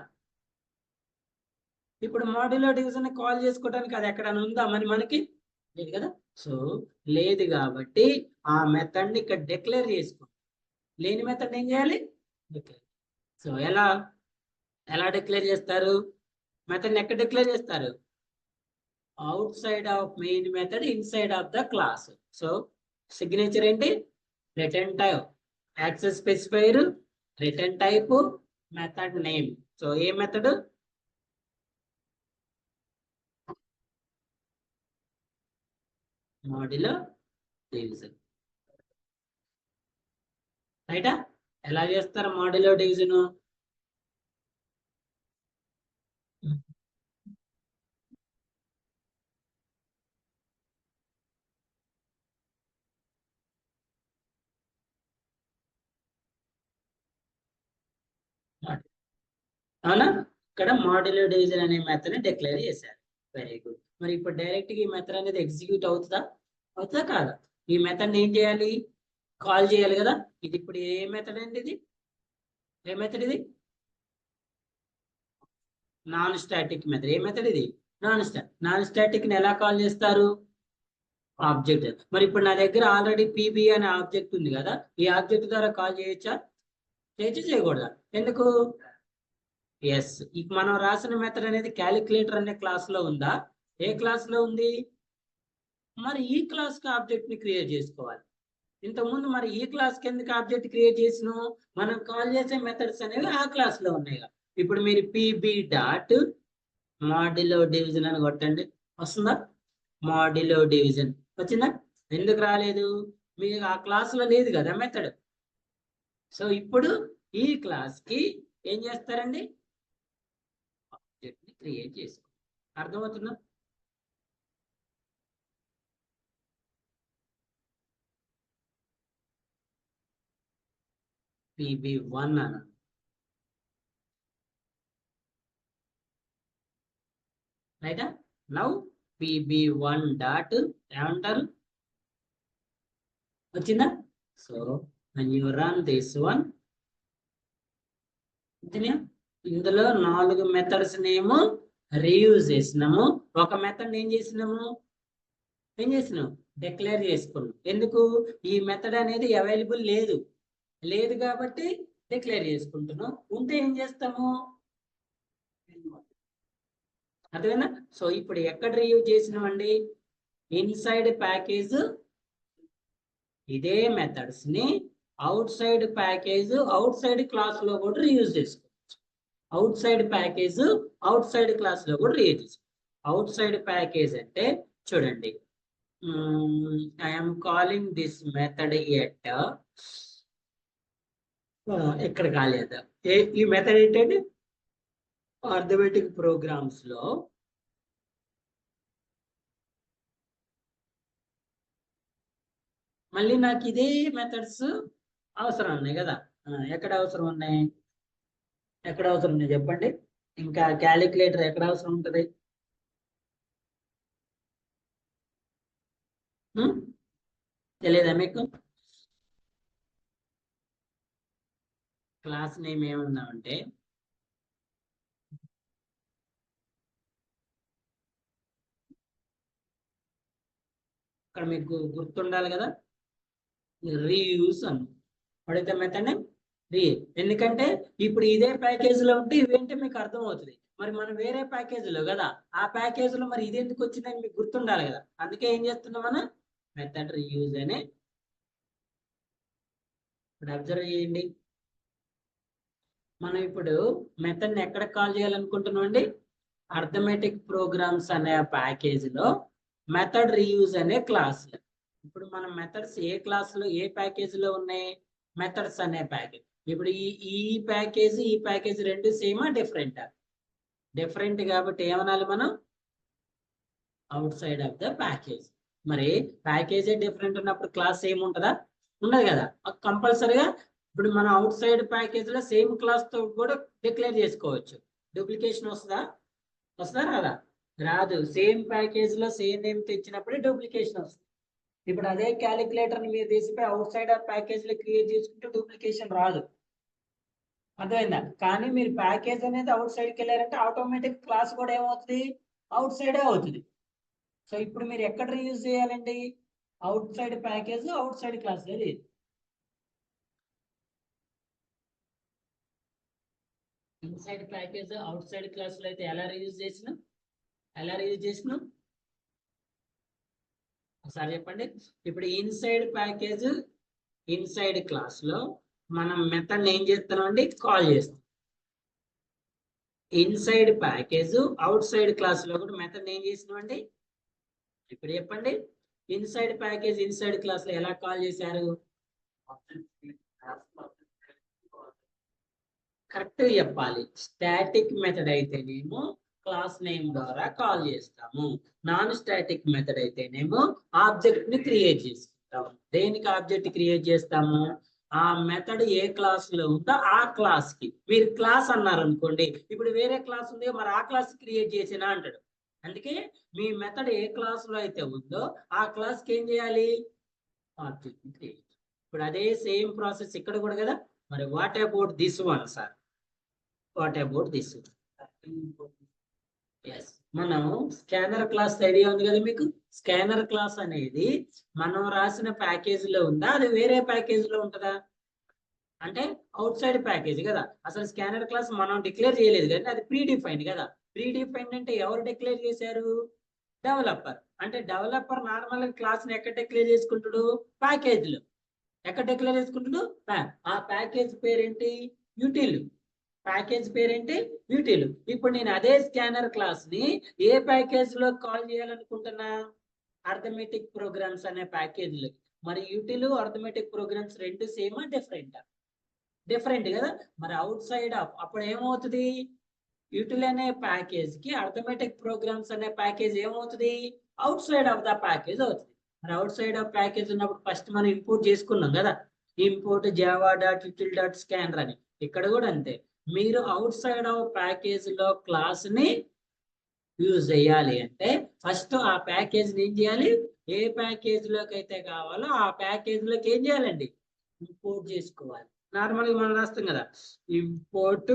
ఇప్పుడు మాడ్యులో డివిజన్ కాల్ చేసుకోవడానికి అది ఎక్కడైనా ఉందా మరి మనకి? లేదు కదా. సో లేదు కాబట్టి ఆ మెథడ్ ని ఇక్కడ డిక్లేర్ చేసుకో. లేని మెథడ్ ఏం చేయాలి? డిక్లేర్. సో ఎలా డిక్లేర్ చేస్తారు? మెథడ్ ని ఎక్కడ డిక్లేర్ చేస్తారు? Outside of main method, inside of the class. So signature ఏంటి? Return type, access specifier, return type, method name. So ఏ మెథడ్? Modulo division. రైటా? ఎలా చేస్తారు మాడ్యులో డివిజన్? అవునా? ఇక్కడ మాడ్యులో డివిజన్ అనే మెథడ్ ని డిక్లేర్ చేశారు. Very good. మరి ఇప్పుడు డైరెక్ట్ గా ఈ మెథడ్ అనేది ఎగ్జిక్యూట్ అవుతుందా? అవుతుందా కాదా? ఈ మెథడ్ ఏం చేయాలి? కాల్ చేయాలి కదా. ఇది ఇప్పుడు ఏ మెథడ్ అండి? ఇది ఏ మెథడ్? ఇది నాన్ స్టాటిక్ మెథడ్. ఏ మెథడ్ ఇది? నాన్ స్టాటిక్ ని ఎలా కాల్ చేస్తారు? ఆబ్జెక్ట్. మరి ఇప్పుడు నా దగ్గర ఆల్రెడీ పీబీ అనే ఆబ్జెక్ట్ ఉంది కదా. ఈ ఆబ్జెక్ట్ ద్వారా కాల్ చేయొచ్చా? చేయకూడదా? ఎందుకు? ఎస్. మనం రాసిన మెథడ్ అనేది క్యాలిక్యులేటర్ అనే క్లాస్ లో ఉందా? ఏ క్లాస్ లో ఉంది? మరి ఈ క్లాస్ కి ఆబ్జెక్ట్ ని క్రియేట్ చేసుకోవాలి. ఇంతకుముందు మరి ఈ క్లాస్ కి ఎందుకు ఆబ్జెక్ట్ క్రియేట్ చేసినాం? మనం కాల్ చేసే మెథడ్స్ అనేవి ఆ క్లాస్ లో ఉన్నాయి. ఇప్పుడు మీరు పీబీ డాట్ మాడ్యులో డివిజన్ అని కొట్టండి. వస్తుందా? మాడ్యులో డివిజన్ వచ్చిందా? ఎందుకు రాలేదు? మీకు ఆ క్లాస్ లో లేదు కదా మెథడ్. సో ఇప్పుడు ఈ క్లాస్ కి ఏం చేస్తారండి? ఆబ్జెక్ట్ ని క్రియేట్ చేసుకో. అర్థమవుతుందా? pb1 అన్న. రైటా? నౌ pb1 డాట్ ఏమంటారు? వచ్చిందా? So when you run this one, ఇందులో 4 మెథడ్స్ నేమో రీయూజ్ చేసినాము. ఒక మెథడ్ ఏం చేసినాము? డిక్లేర్ చేసుకున్నాం. ఎందుకు? ఈ మెథడ్ అనేది అవైలబుల్ లేదు కాబట్టి డిక్లేర్ చేసుకుంటున్నాం. ఉంటే ఏం చేస్తాము? అర్థమైందా? సో ఇప్పుడు ఎక్కడ రీయూజ్ చేసినామండి? ఇన్సైడ్ ప్యాకేజ్ ఇదే మెథడ్స్ ని out side package, outside class లో కూడా రీయూజ్ చేసుకోవచ్చు. Out side package, outside class లో కూడా రీయూజ్ చేసుకోవచ్చు. అవుట్ సైడ్ ప్యాకేజ్ అంటే చూడండి, I'm calling this method at, ఇక్కడ కాలేదు. ఈ మెథడ్ ఏంటంటే అర్థమెటిక్ ప్రోగ్రామ్స్ లో మళ్ళీ నాకు ఇదే మెథడ్స్ అవసరం ఉన్నాయి కదా. ఎక్కడ అవసరం ఉన్నాయి? చెప్పండి. ఇంకా క్యాలిక్యులేటర్ ఎక్కడ అవసరం ఉంటుంది? తెలియదా మీకు? క్లాస్ నేమ్ ఏముందామంటే అక్కడ మీకు గుర్తుండాలి కదా, రీయూస్ అను వాడైతే మెథడ్ నేమ్ రీ. ఎందుకంటే ఇప్పుడు ఇదే ప్యాకేజ్ లో ఉంటే ఇవేంటి మీకు అర్థం అవుతుంది. మరి మనం వేరే ప్యాకేజ్ లో కదా, ఆ ప్యాకేజ్ లో మరి ఇది ఎందుకు వచ్చిందని మీకు గుర్తుండాలి కదా, అందుకే ఏం చేస్తున్నాం మనం మెథడ్ రీయూజ్ అనే. ఇప్పుడు అబ్జర్వ్ చేయండి, మనం ఇప్పుడు మెథడ్ ని ఎక్కడ కాల్ చేయాలనుకుంటున్నాం అండి, అర్థమెటిక్ ప్రోగ్రామ్స్ అనే ప్యాకేజ్ లో మెథడ్ రీయూజ్ అనే క్లాస్. ఇప్పుడు మనం మెథడ్స్ ఏ క్లాస్ లో ఏ ప్యాకేజ్ లో ఉన్నాయి, మెథడ్స్ అనే ప్యాకేజ్. ఇప్పుడు ఈ ప్యాకేజ్ రెండు సేమా డిఫరెంటా? డిఫరెంట్ కాబట్టి ఏమనాలి మనం, out side of the package. మరి ప్యాకేజే డిఫరెంట్ ఉన్నప్పుడు క్లాస్ సేమ్ ఉంటుందా? ఉండదు కదా. కంపల్సరీగా ఇప్పుడు మనం అవుట్ సైడ్ ప్యాకేజ్ లో సేమ్ క్లాస్ తో కూడా డిక్లేర్ చేసుకోవచ్చు. డూప్లికేషన్ వస్తుందా రాదా? రాదు. సేమ్ ప్యాకేజ్ లో సేమ్ నేమ్ తెచ్చినప్పుడే డూప్లికేషన్ వస్తుంది. ఇప్పుడు అదే క్యాలిక్యులేటర్ మీరు తీసిపోయి అవుట్ సైడ్ ఆఫ్ ప్యాకేజ్ లో క్రియేట్ చేసుకుంటే డూప్లికేషన్ రాదు, అర్థమైందా? కానీ మీరు ప్యాకేజ్ అనేది అవుట్ సైడ్కి వెళ్ళారంటే ఆటోమేటిక్ క్లాస్ కూడా ఏమవుతుంది, అవుట్ సైడే అవుతుంది. సో ఇప్పుడు మీరు ఎక్కడ రీయూజ్ చేయాలండి, outside package outside class లేదు. Inside package outside class లో అయితే ఎలా రీయూజ్ చేసినాం ఒకసారి చెప్పండి. ఇప్పుడు ఇన్సైడ్ ప్యాకేజ్ ఇన్సైడ్ క్లాస్ లో మనం మెథడ్ ఏం చేస్తున్నాం అండి, కాల్ చేస్తాం. Inside package outside class లో కూడా మెథడ్ ఏం చేసినాం అండి, ఇప్పుడు చెప్పండి. ఇన్సైడ్ ప్యాకేజ్ ఇన్సైడ్ క్లాస్ లో ఎలా కాల్ చేశారు, కరెక్ట్ చెప్పాలి. స్టాటిక్ మెథడ్ అయితేనేమో క్లాస్ నేమ్ ద్వారా కాల్ చేస్తాము, నాన్ స్టాటిక్ మెథడ్ అయితేనేమో ఆబ్జెక్ట్ ని క్రియేట్ చేసుకుంటాము. దేనికి ఆబ్జెక్ట్ క్రియేట్ చేస్తాము, ఆ మెథడ్ ఏ క్లాస్ లో ఉందో ఆ క్లాస్ కి. మీరు క్లాస్ అన్నారు అనుకోండి, ఇప్పుడు వేరే క్లాస్ ఉంది మరి ఆ క్లాస్ క్రియేట్ చేసినా అంటాడు. అందుకే మీ మెథడ్ ఏ క్లాస్ లో అయితే ఉందో ఆ క్లాస్ కి ఏం చేయాలి, ఆబ్జెక్ట్ ని క్రియేట్. ఇప్పుడు అదే సేమ్ ప్రాసెస్ ఇక్కడ కూడా కదా. మరి what about this one sir, what about this? మనం స్కానర్ క్లాస్ ఐడియా ఉంది కదా మీకు. స్కానర్ క్లాస్ అనేది మనం రాసిన ప్యాకేజ్ లో ఉందా, అది వేరే ప్యాకేజ్ లో ఉంటుందా? అంటే అవుట్ సైడ్ ప్యాకేజ్ కదా. అసలు స్కానర్ క్లాస్ మనం డిక్లేర్ చేయలేదు కానీ అది ప్రీ డిఫైన్డ్ కదా. ప్రీ డిఫైన్డ్ అంటే ఎవరు డిక్లేర్ చేశారు, డెవలపర్. అంటే డెవలపర్ నార్మల్ క్లాస్ ని ఎక్కడ డిక్లేర్ చేసుకుంటాడు, ప్యాకేజ్ లో. ఎక్కడ డిక్లేర్ చేసుకుంటాడు, ఆ ప్యాకేజ్ పేరేంటి, యూటిల్. ప్యాకేజ్ పేరేంటి, యూటిల్. ఇప్పుడు నేను అదే స్కానర్ క్లాస్ ని ఏ ప్యాకేజ్ లో కాల్ చేయాలనుకుంటున్నా, అర్థమెటిక్ ప్రోగ్రామ్స్ అనే ప్యాకేజ్ లో. మరి యూటిల్ అర్థమెటిక్ ప్రోగ్రామ్స్ రెండు సేమా డిఫరెంట్? డిఫరెంట్ కదా. మరి అవుట్ సైడ్ ఆఫ్ అప్పుడు ఏమవుతుంది, యూటిల్ అనే ప్యాకేజ్ కి అర్థమెటిక్ ప్రోగ్రామ్స్ అనే ప్యాకేజ్ ఏమవుతుంది, out side of the package అవుతుంది. మరి అవుట్ సైడ్ ఆఫ్ ప్యాకేజ్ ఉన్నప్పుడు ఫస్ట్ మనం ఇంపోర్ట్ చేసుకున్నాం కదా, ఇంపోర్ట్ java.util.scanner అని. ఇక్కడ కూడా అంతే, మీరు అవుట్ సైడ్ ఆఫ్ ప్యాకేజ్ లో క్లాస్ ని యూజ్ చేయాలి అంటే ఫస్ట్ ఆ ప్యాకేజ్ ని ఏం చేయాలి, ఏ ప్యాకేజ్ లోకి అయితే కావాలో ఆ ప్యాకేజ్ లోకి ఏం చేయాలండి, ఇంపోర్ట్ చేసుకోవాలి. నార్మల్ గా మనం రాస్తాం కదా, ఇంపోర్ట్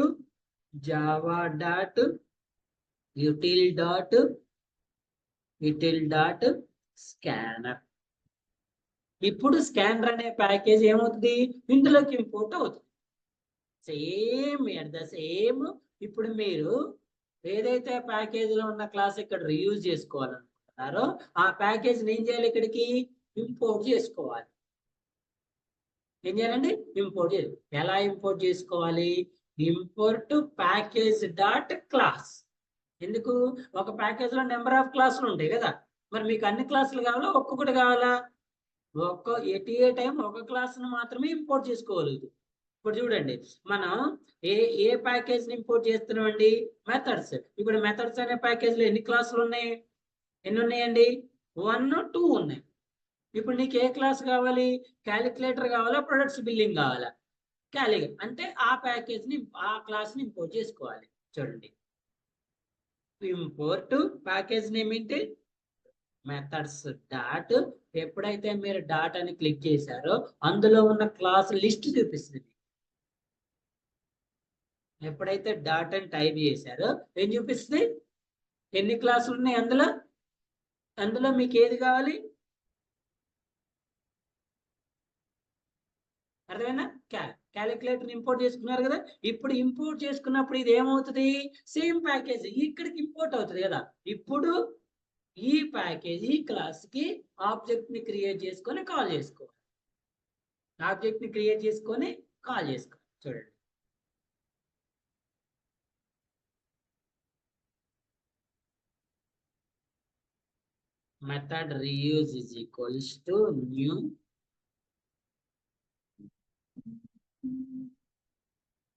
java.util.scanner. ఇప్పుడు స్కానర్ అనే ప్యాకేజ్ ఏమవుతుంది, ఇందులోకి ఇంపోర్ట్ అవుతుంది. Same at the same. ఇప్పుడు మీరు ఏదైతే ప్యాకేజ్ లో ఉన్న క్లాస్ ఇక్కడ రీయూజ్ చేసుకోవాలనుకుంటున్నారో ఆ ప్యాకేజ్ ఏం చేయాలి, ఇక్కడికి ఇంపోర్ట్ చేసుకోవాలి. ఏం చేయాలండి, ఇంపోర్ట్ చేయాలి. ఎలా ఇంపోర్ట్ చేసుకోవాలి, ఇంపోర్ట్ ప్యాకేజ్ డాట్ క్లాస్. ఎందుకు, ఒక ప్యాకేజ్ లో నెంబర్ ఆఫ్ క్లాసులు ఉంటాయి కదా. మరి మీకు అన్ని క్లాసులు కావాలా, ఒక్కొక్కటి కావాలా? ఎట్ ఏ టైం ఒక క్లాస్ ను మాత్రమే ఇంపోర్ట్ చేసుకోగలుగుతుంది. ఇప్పుడు చూడండి, మనం ఏ ప్యాకేజ్ ని ఇంపోర్ట్ చేస్తున్నామండి, మెథడ్స్. ఇప్పుడు మెథడ్స్ అనే ప్యాకేజ్ లో ఎన్ని క్లాసులు ఉన్నాయి, ఎన్ని ఉన్నాయండి, 1, 2 ఉన్నాయి. ఇప్పుడు నీకు ఏ క్లాస్ కావాలి, క్యాలిక్యులేటర్ కావాలా, ప్రొడక్ట్స్ బిల్లింగ్ కావాలా, అంటే ఆ ప్యాకేజ్ ని ఆ క్లాస్ ని ఇంపోర్ట్ చేసుకోవాలి. చూడండి, ఇంపోర్ట్ ప్యాకేజ్ నేమ్ ఏంటి, మెథడ్స్ డాట్. ఎప్పుడైతే మీరు డాట్ అని క్లిక్ చేశారో అందులో ఉన్న క్లాస్ లిస్ట్ చూపిస్తుంది. ఎప్పుడైతే డాట్ అని టైప్ చేశారో ఏం చూపిస్తుంది, ఎన్ని క్లాసులు ఉన్నాయి అందులో మీకు ఏది కావాలి, అర్థమైనా? క్యాలిక్యులేటర్ ఇంపోర్ట్ చేసుకున్నారు కదా. ఇప్పుడు ఇంపోర్ట్ చేసుకున్నప్పుడు ఇది ఏమవుతుంది? సేమ్ ప్యాకేజ్ ఇక్కడికి ఇంపోర్ట్ అవుతుంది కదా. ఇప్పుడు ఈ ప్యాకేజ్ ఈ క్లాస్ కి ఆబ్జెక్ట్ ని క్రియేట్ చేసుకొని కాల్ చేసుకోవాలి. ఆబ్జెక్ట్ ని క్రియేట్ చేసుకొని కాల్ చేసుకోవాలి. చూడండి, method reuse is equals to new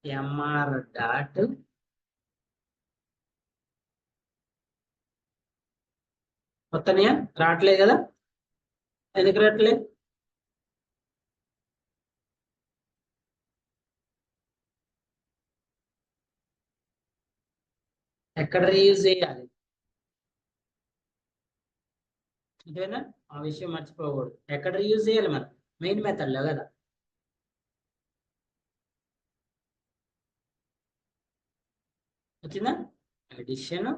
mr dot మొత్తనే రావట్లేదు కదా. ఎందుకు రావట్లేదు? ఎక్కడ రీయూజ్ చేయాలి అంతేనా? ఆ విషయం మర్చిపోకూడదు. ఎక్కడ రీయూజ్ చేయాలి? మనం మెయిన్ మెథడ్ లో కదా. వచ్చిందా? Addition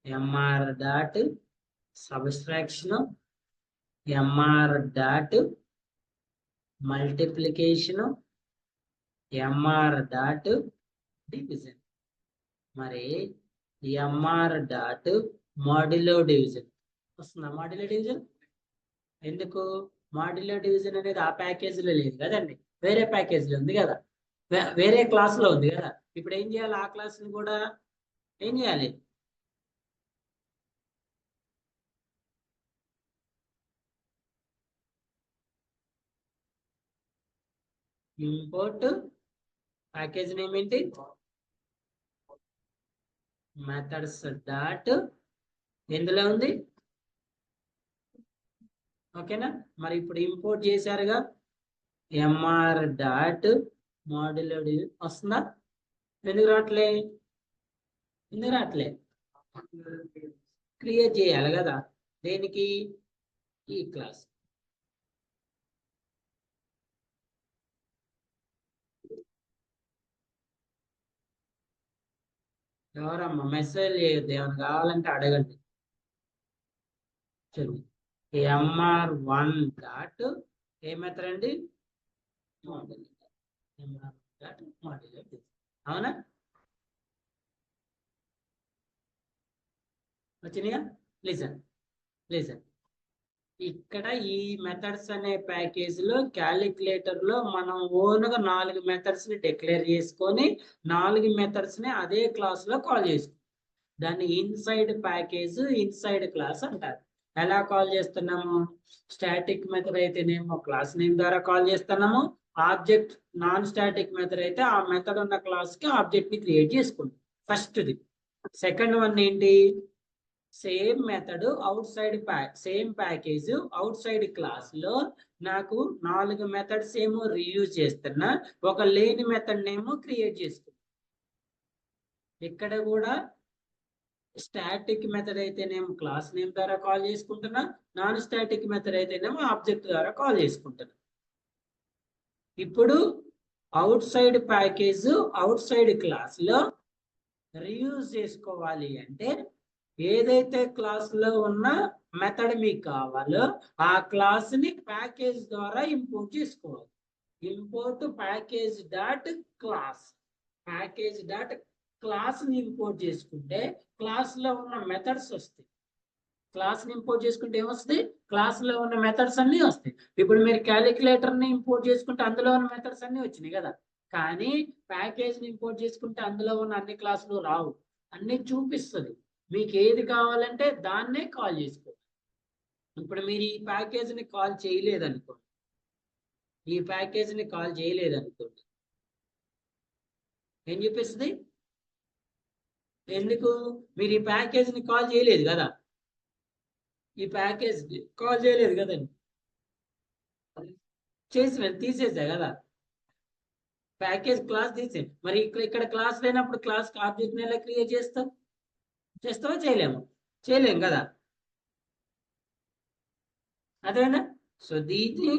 mr dot subtraction mr dot multiplication mr dot division. మరి mr డాట్ మాడ్యులో డివిజన్ వస్తుందా? మాడ్యులో డివిజన్ ఎందుకు? మాడ్యులో డివిజన్ అనేది ఆ ప్యాకేజీలో లేదు కదండి, వేరే ప్యాకేజీలో ఉంది కదా, వేరే క్లాస్ లో ఉంది కదా. ఇప్పుడు ఏం చేయాలి? ఆ క్లాస్ ని కూడా ఏం చేయాలి? ఇంపోర్ట్ ప్యాకేజ్ నేమ్ ఏంటి? మెథడ్స్ డాట్ ఎందులో ఉంది? ఓకేనా? మరి ఇప్పుడు ఇంపోర్ట్ చేశారుగా, mr డాట్ మాడ్యులో వస్తుందా? ఎందుకు రావట్లే? ఎందుకు రావట్లే? క్రియేట్ చేయాలి కదా. దేనికి? ఈ క్లాస్. ఎవరమ్మా మెసేజ్ చేయొద్దు, ఏమైనా కావాలంటే అడగండి. చూడండి, mr1 డాట్ ఏ మెథడ్ అండి? మాడ్యులో. mr dot modulo. అవునా? వచ్చినాయా? లిజన్ లిజన్ ఇక్కడ ఈ మెథడ్స్ అనే ప్యాకేజ్ లో క్యాలిక్యులేటర్ లో మనం ఓన్గా 4 మెథడ్స్ ని డిక్లేర్ చేసుకొని 4 మెథడ్స్ ని అదే క్లాస్ లో కాల్ చేసుకుంటాం. దాన్ని ఇన్సైడ్ ప్యాకేజ్ ఇన్సైడ్ క్లాస్ అంటారు. ఎలా కాల్ చేస్తున్నాము? స్టాటిక్ మెథడ్ అయితేనేమో క్లాస్ నేమ్ ద్వారా కాల్ చేస్తున్నాము. ఆబ్జెక్ట్ నాన్ స్టాటిక్ మెథడ్ అయితే ఆ మెథడ్ ఉన్న క్లాస్ కి ఆబ్జెక్ట్ ని క్రియేట్ చేసుకుంటాం. ఫస్ట్ది. సెకండ్ వన్ ఏంటి? Same method out side same package outside class లో నాకు 4 మెథడ్స్ ఏమో రీయూజ్ చేస్తున్నా, ఒక లేని మెథడ్ నేమో క్రియేట్ చేసుకున్నా. ఇక్కడ కూడా స్టాటిక్ మెథడ్ అయితేనేమో క్లాస్ నేమ్ ద్వారా కాల్ చేసుకుంటున్నా, నాన్ స్టాటిక్ మెథడ్ అయితేనేమో ఆబ్జెక్ట్ ద్వారా కాల్ చేసుకుంటున్నా. ఇప్పుడు out side package outside class లో రీయూజ్ చేసుకోవాలి అంటే ఏదైతే క్లాస్ లో ఉన్న మెథడ్ మీకు కావాలో ఆ క్లాస్ ని ప్యాకేజ్ ద్వారా ఇంపోర్ట్ చేసుకోవాలి. Import package dot class. Package dot class ని ఇంపోర్ట్ చేసుకుంటే క్లాస్ లో ఉన్న మెథడ్స్ వస్తాయి. క్లాస్ ని ఇంపోర్ట్ చేసుకుంటే ఏమొస్తుంది? క్లాస్ లో ఉన్న మెథడ్స్ అన్ని వస్తాయి. ఇప్పుడు మీరు క్యాలిక్యులేటర్ ని ఇంపోర్ట్ చేసుకుంటే అందులో ఉన్న మెథడ్స్ అన్ని వచ్చినాయి కదా. కానీ ప్యాకేజ్ ని ఇంపోర్ట్ చేసుకుంటే అందులో ఉన్న అన్ని క్లాసులు రావు, అన్ని చూపిస్తుంది. మీకు ఏది కావాలంటే దాన్నే కాల్ చేసుకో. ఇప్పుడు మీరు ఈ ప్యాకేజ్ ని కాల్ చేయలేదనుకోండి, ఈ ప్యాకేజ్ ని కాల్ చేయలేదనుకోండి, ఏం చూపిస్తుంది? ఎందుకు? మీరు ఈ ప్యాకేజ్ ని కాల్ చేయలేదు కదా, ఈ ప్యాకేజ్ కాల్ చేయలేదు కదండి, చేసిన తీసేసా కదా, ప్యాకేజ్ క్లాస్ తీసే. మరి ఇక్కడ క్లాస్ లేనప్పుడు క్లాస్ ఆబ్జెక్ట్ ఎలా క్రియేట్ చేస్తావు? చేస్తావా? చేయలేము, చేయలేము కదా. అదేనా? సో దీన్ని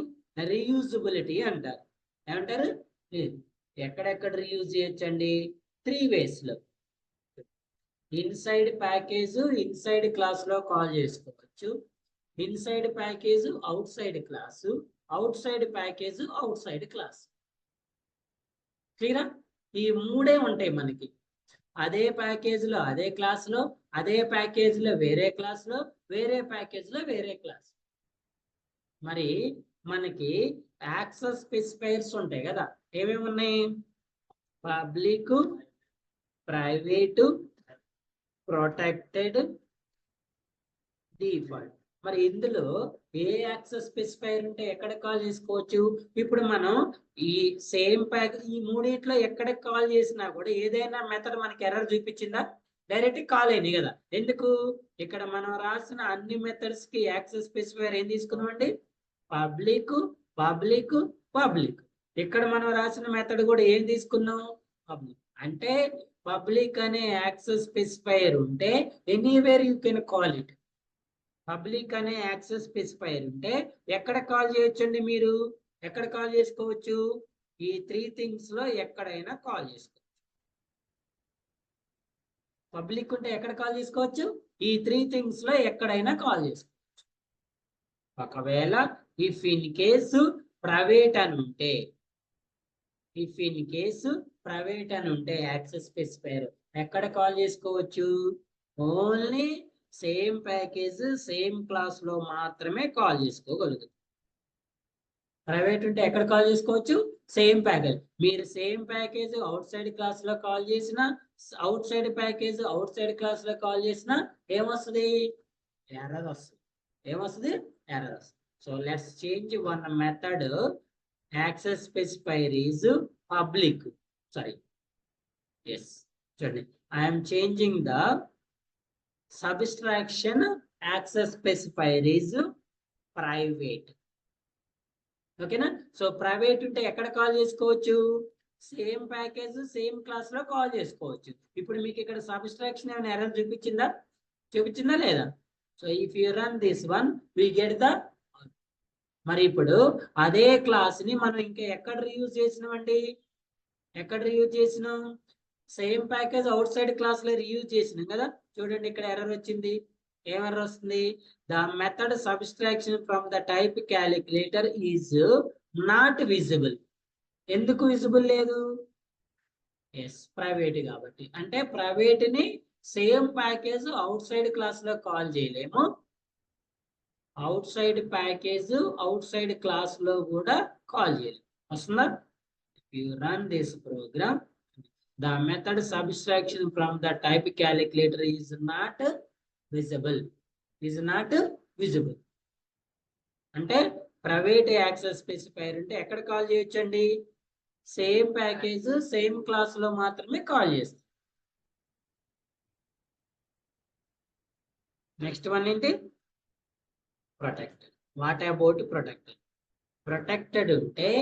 రీయూజబిలిటీ అంటారు. ఏమంటారు? ఎక్కడెక్కడ రీయూజ్ చేయొచ్చండి? 3 ways లో. ఇన్సైడ్ ప్యాకేజ్ ఇన్సైడ్ క్లాస్ లో కాల్ చేసుకోవచ్చు. Inside package outside class, outside package, outside class. క్లియరా? ఈ మూడే ఉంటాయి మనకి. అదే ప్యాకేజ్ లో అదే క్లాస్ లో, అదే ప్యాకేజ్ లో వేరే క్లాస్ లో, వేరే ప్యాకేజ్ లో వేరే క్లాస్. మరి మనకి యాక్సెస్ స్పెసిఫైర్స్ ఉంటాయి కదా, ఏమేమి ఉన్నాయి? Public, private, protected, default. మరి ఇందులో ఏ యాక్సెస్ స్పెసిఫైర్ ఉంటే ఎక్కడ కాల్ చేసుకోవచ్చు? ఇప్పుడు మనం ఈ సేమ్ ప్యాక్ ఈ మూడిట్లో ఎక్కడ కాల్ చేసినా కూడా ఏదైనా మెథడ్ మనకి ఎర్రర్ చూపించిందా? డైరెక్ట్ కాల్ అయింది కదా. ఎందుకు? ఇక్కడ మనం రాసిన అన్ని మెథడ్స్ కి యాక్సెస్ స్పెసిఫైర్ ఏం తీసుకున్నామండి? Public, public, public. ఇక్కడ మనం రాసిన మెథడ్ కూడా ఏం తీసుకున్నాం? పబ్లిక్. అంటే పబ్లిక్ అనే యాక్సెస్ స్పెసిఫైర్ ఉంటే anywhere you can call it. Public అనే యాక్సెస్ స్పెసిఫైర్ ఉంటే ఎక్కడ కాల్ చేయొచ్చండి? మీరు ఎక్కడ కాల్ చేసుకోవచ్చు? ఈ 3 థింగ్స్ లో ఎక్కడైనా కాల్ చేసుకోవచ్చు. పబ్లిక్ ఉంటే ఎక్కడ కాల్ చేసుకోవచ్చు? ఈ 3 థింగ్స్ లో ఎక్కడైనా కాల్ చేసుకోవచ్చు. ఒకవేళ ఇఫ్ ఇన్ కేసు ప్రైవేట్ అని ఉంటే, ఇఫ్ ఇన్ కేసు ప్రైవేట్ అని ఉంటే యాక్సెస్ స్పెసిఫైర్ ఎక్కడ కాల్ చేసుకోవచ్చు? Only same package same class లో మాత్రమే కాల్ చేసుకోగలుగుతాం. ప్రైవేట్ ఉంటే ఎక్కడ కాల్ చేసుకోవచ్చు? Same package. మీరు same package outside class లో కాల్ చేసిన, outside package outside class లో కాల్ చేసిన ఏమొస్తుంది? ఎర్రర్ వస్తుంది. ఏమొస్తుంది? ఎర్రర్ వస్తుంది. So let's change one method. Access specifier is public. Sorry, yes, చూడండి, I'm changing the subtraction access specifier is private. ఓకేనా? సో ప్రైవేట్ ఉంటే ఎక్కడ కాల్ చేసుకోవచ్చు? సేమ్ ప్యాకేజ్ సేమ్ క్లాస్ లో కాల్ చేసుకోవచ్చు. ఇప్పుడు మీకు ఇక్కడ సబ్స్ట్రాక్షన్ ఏమైనా ఎర్రర్ చూపించిందా? చూపించిందా లేదా? So if you run this one we get the. మరి ఇప్పుడు అదే క్లాస్ ని మనం ఇంకా ఎక్కడ రీయూజ్ చేసినామండి? ఎక్కడ రీయూజ్ చేసినాం? Same package outside class లో రీయూజ్ చేసినాం కదా. చూడండి ఇక్కడ ఎర్రర్ వచ్చింది. ఏం ఎర్రర్ వస్తుంది? The method subtraction from the type calculator is not visible. ఎందుకు విజిబుల్ లేదు? ఎస్, ప్రైవేట్ కాబట్టి. అంటే ప్రైవేట్ ని same package outside class లో కాల్ చేయలేము, outside package outside class లో కూడా కాల్ చేయలేము. వస్తుందా? You run this program, the method subtraction from the type calculator is not visible. Is not visible. అంటే ప్రైవేట్ యాక్సెస్ స్పెసిఫైర్ ఉంటే ఎక్కడ కాల్ చేయొచ్చండి? సేమ్ ప్యాకేజ్ సేమ్ క్లాస్ లో మాత్రమే కాల్ చేస్తాం. నెక్స్ట్ వన్ ఏంటి? Protected. What about protected? Protected ఉంటే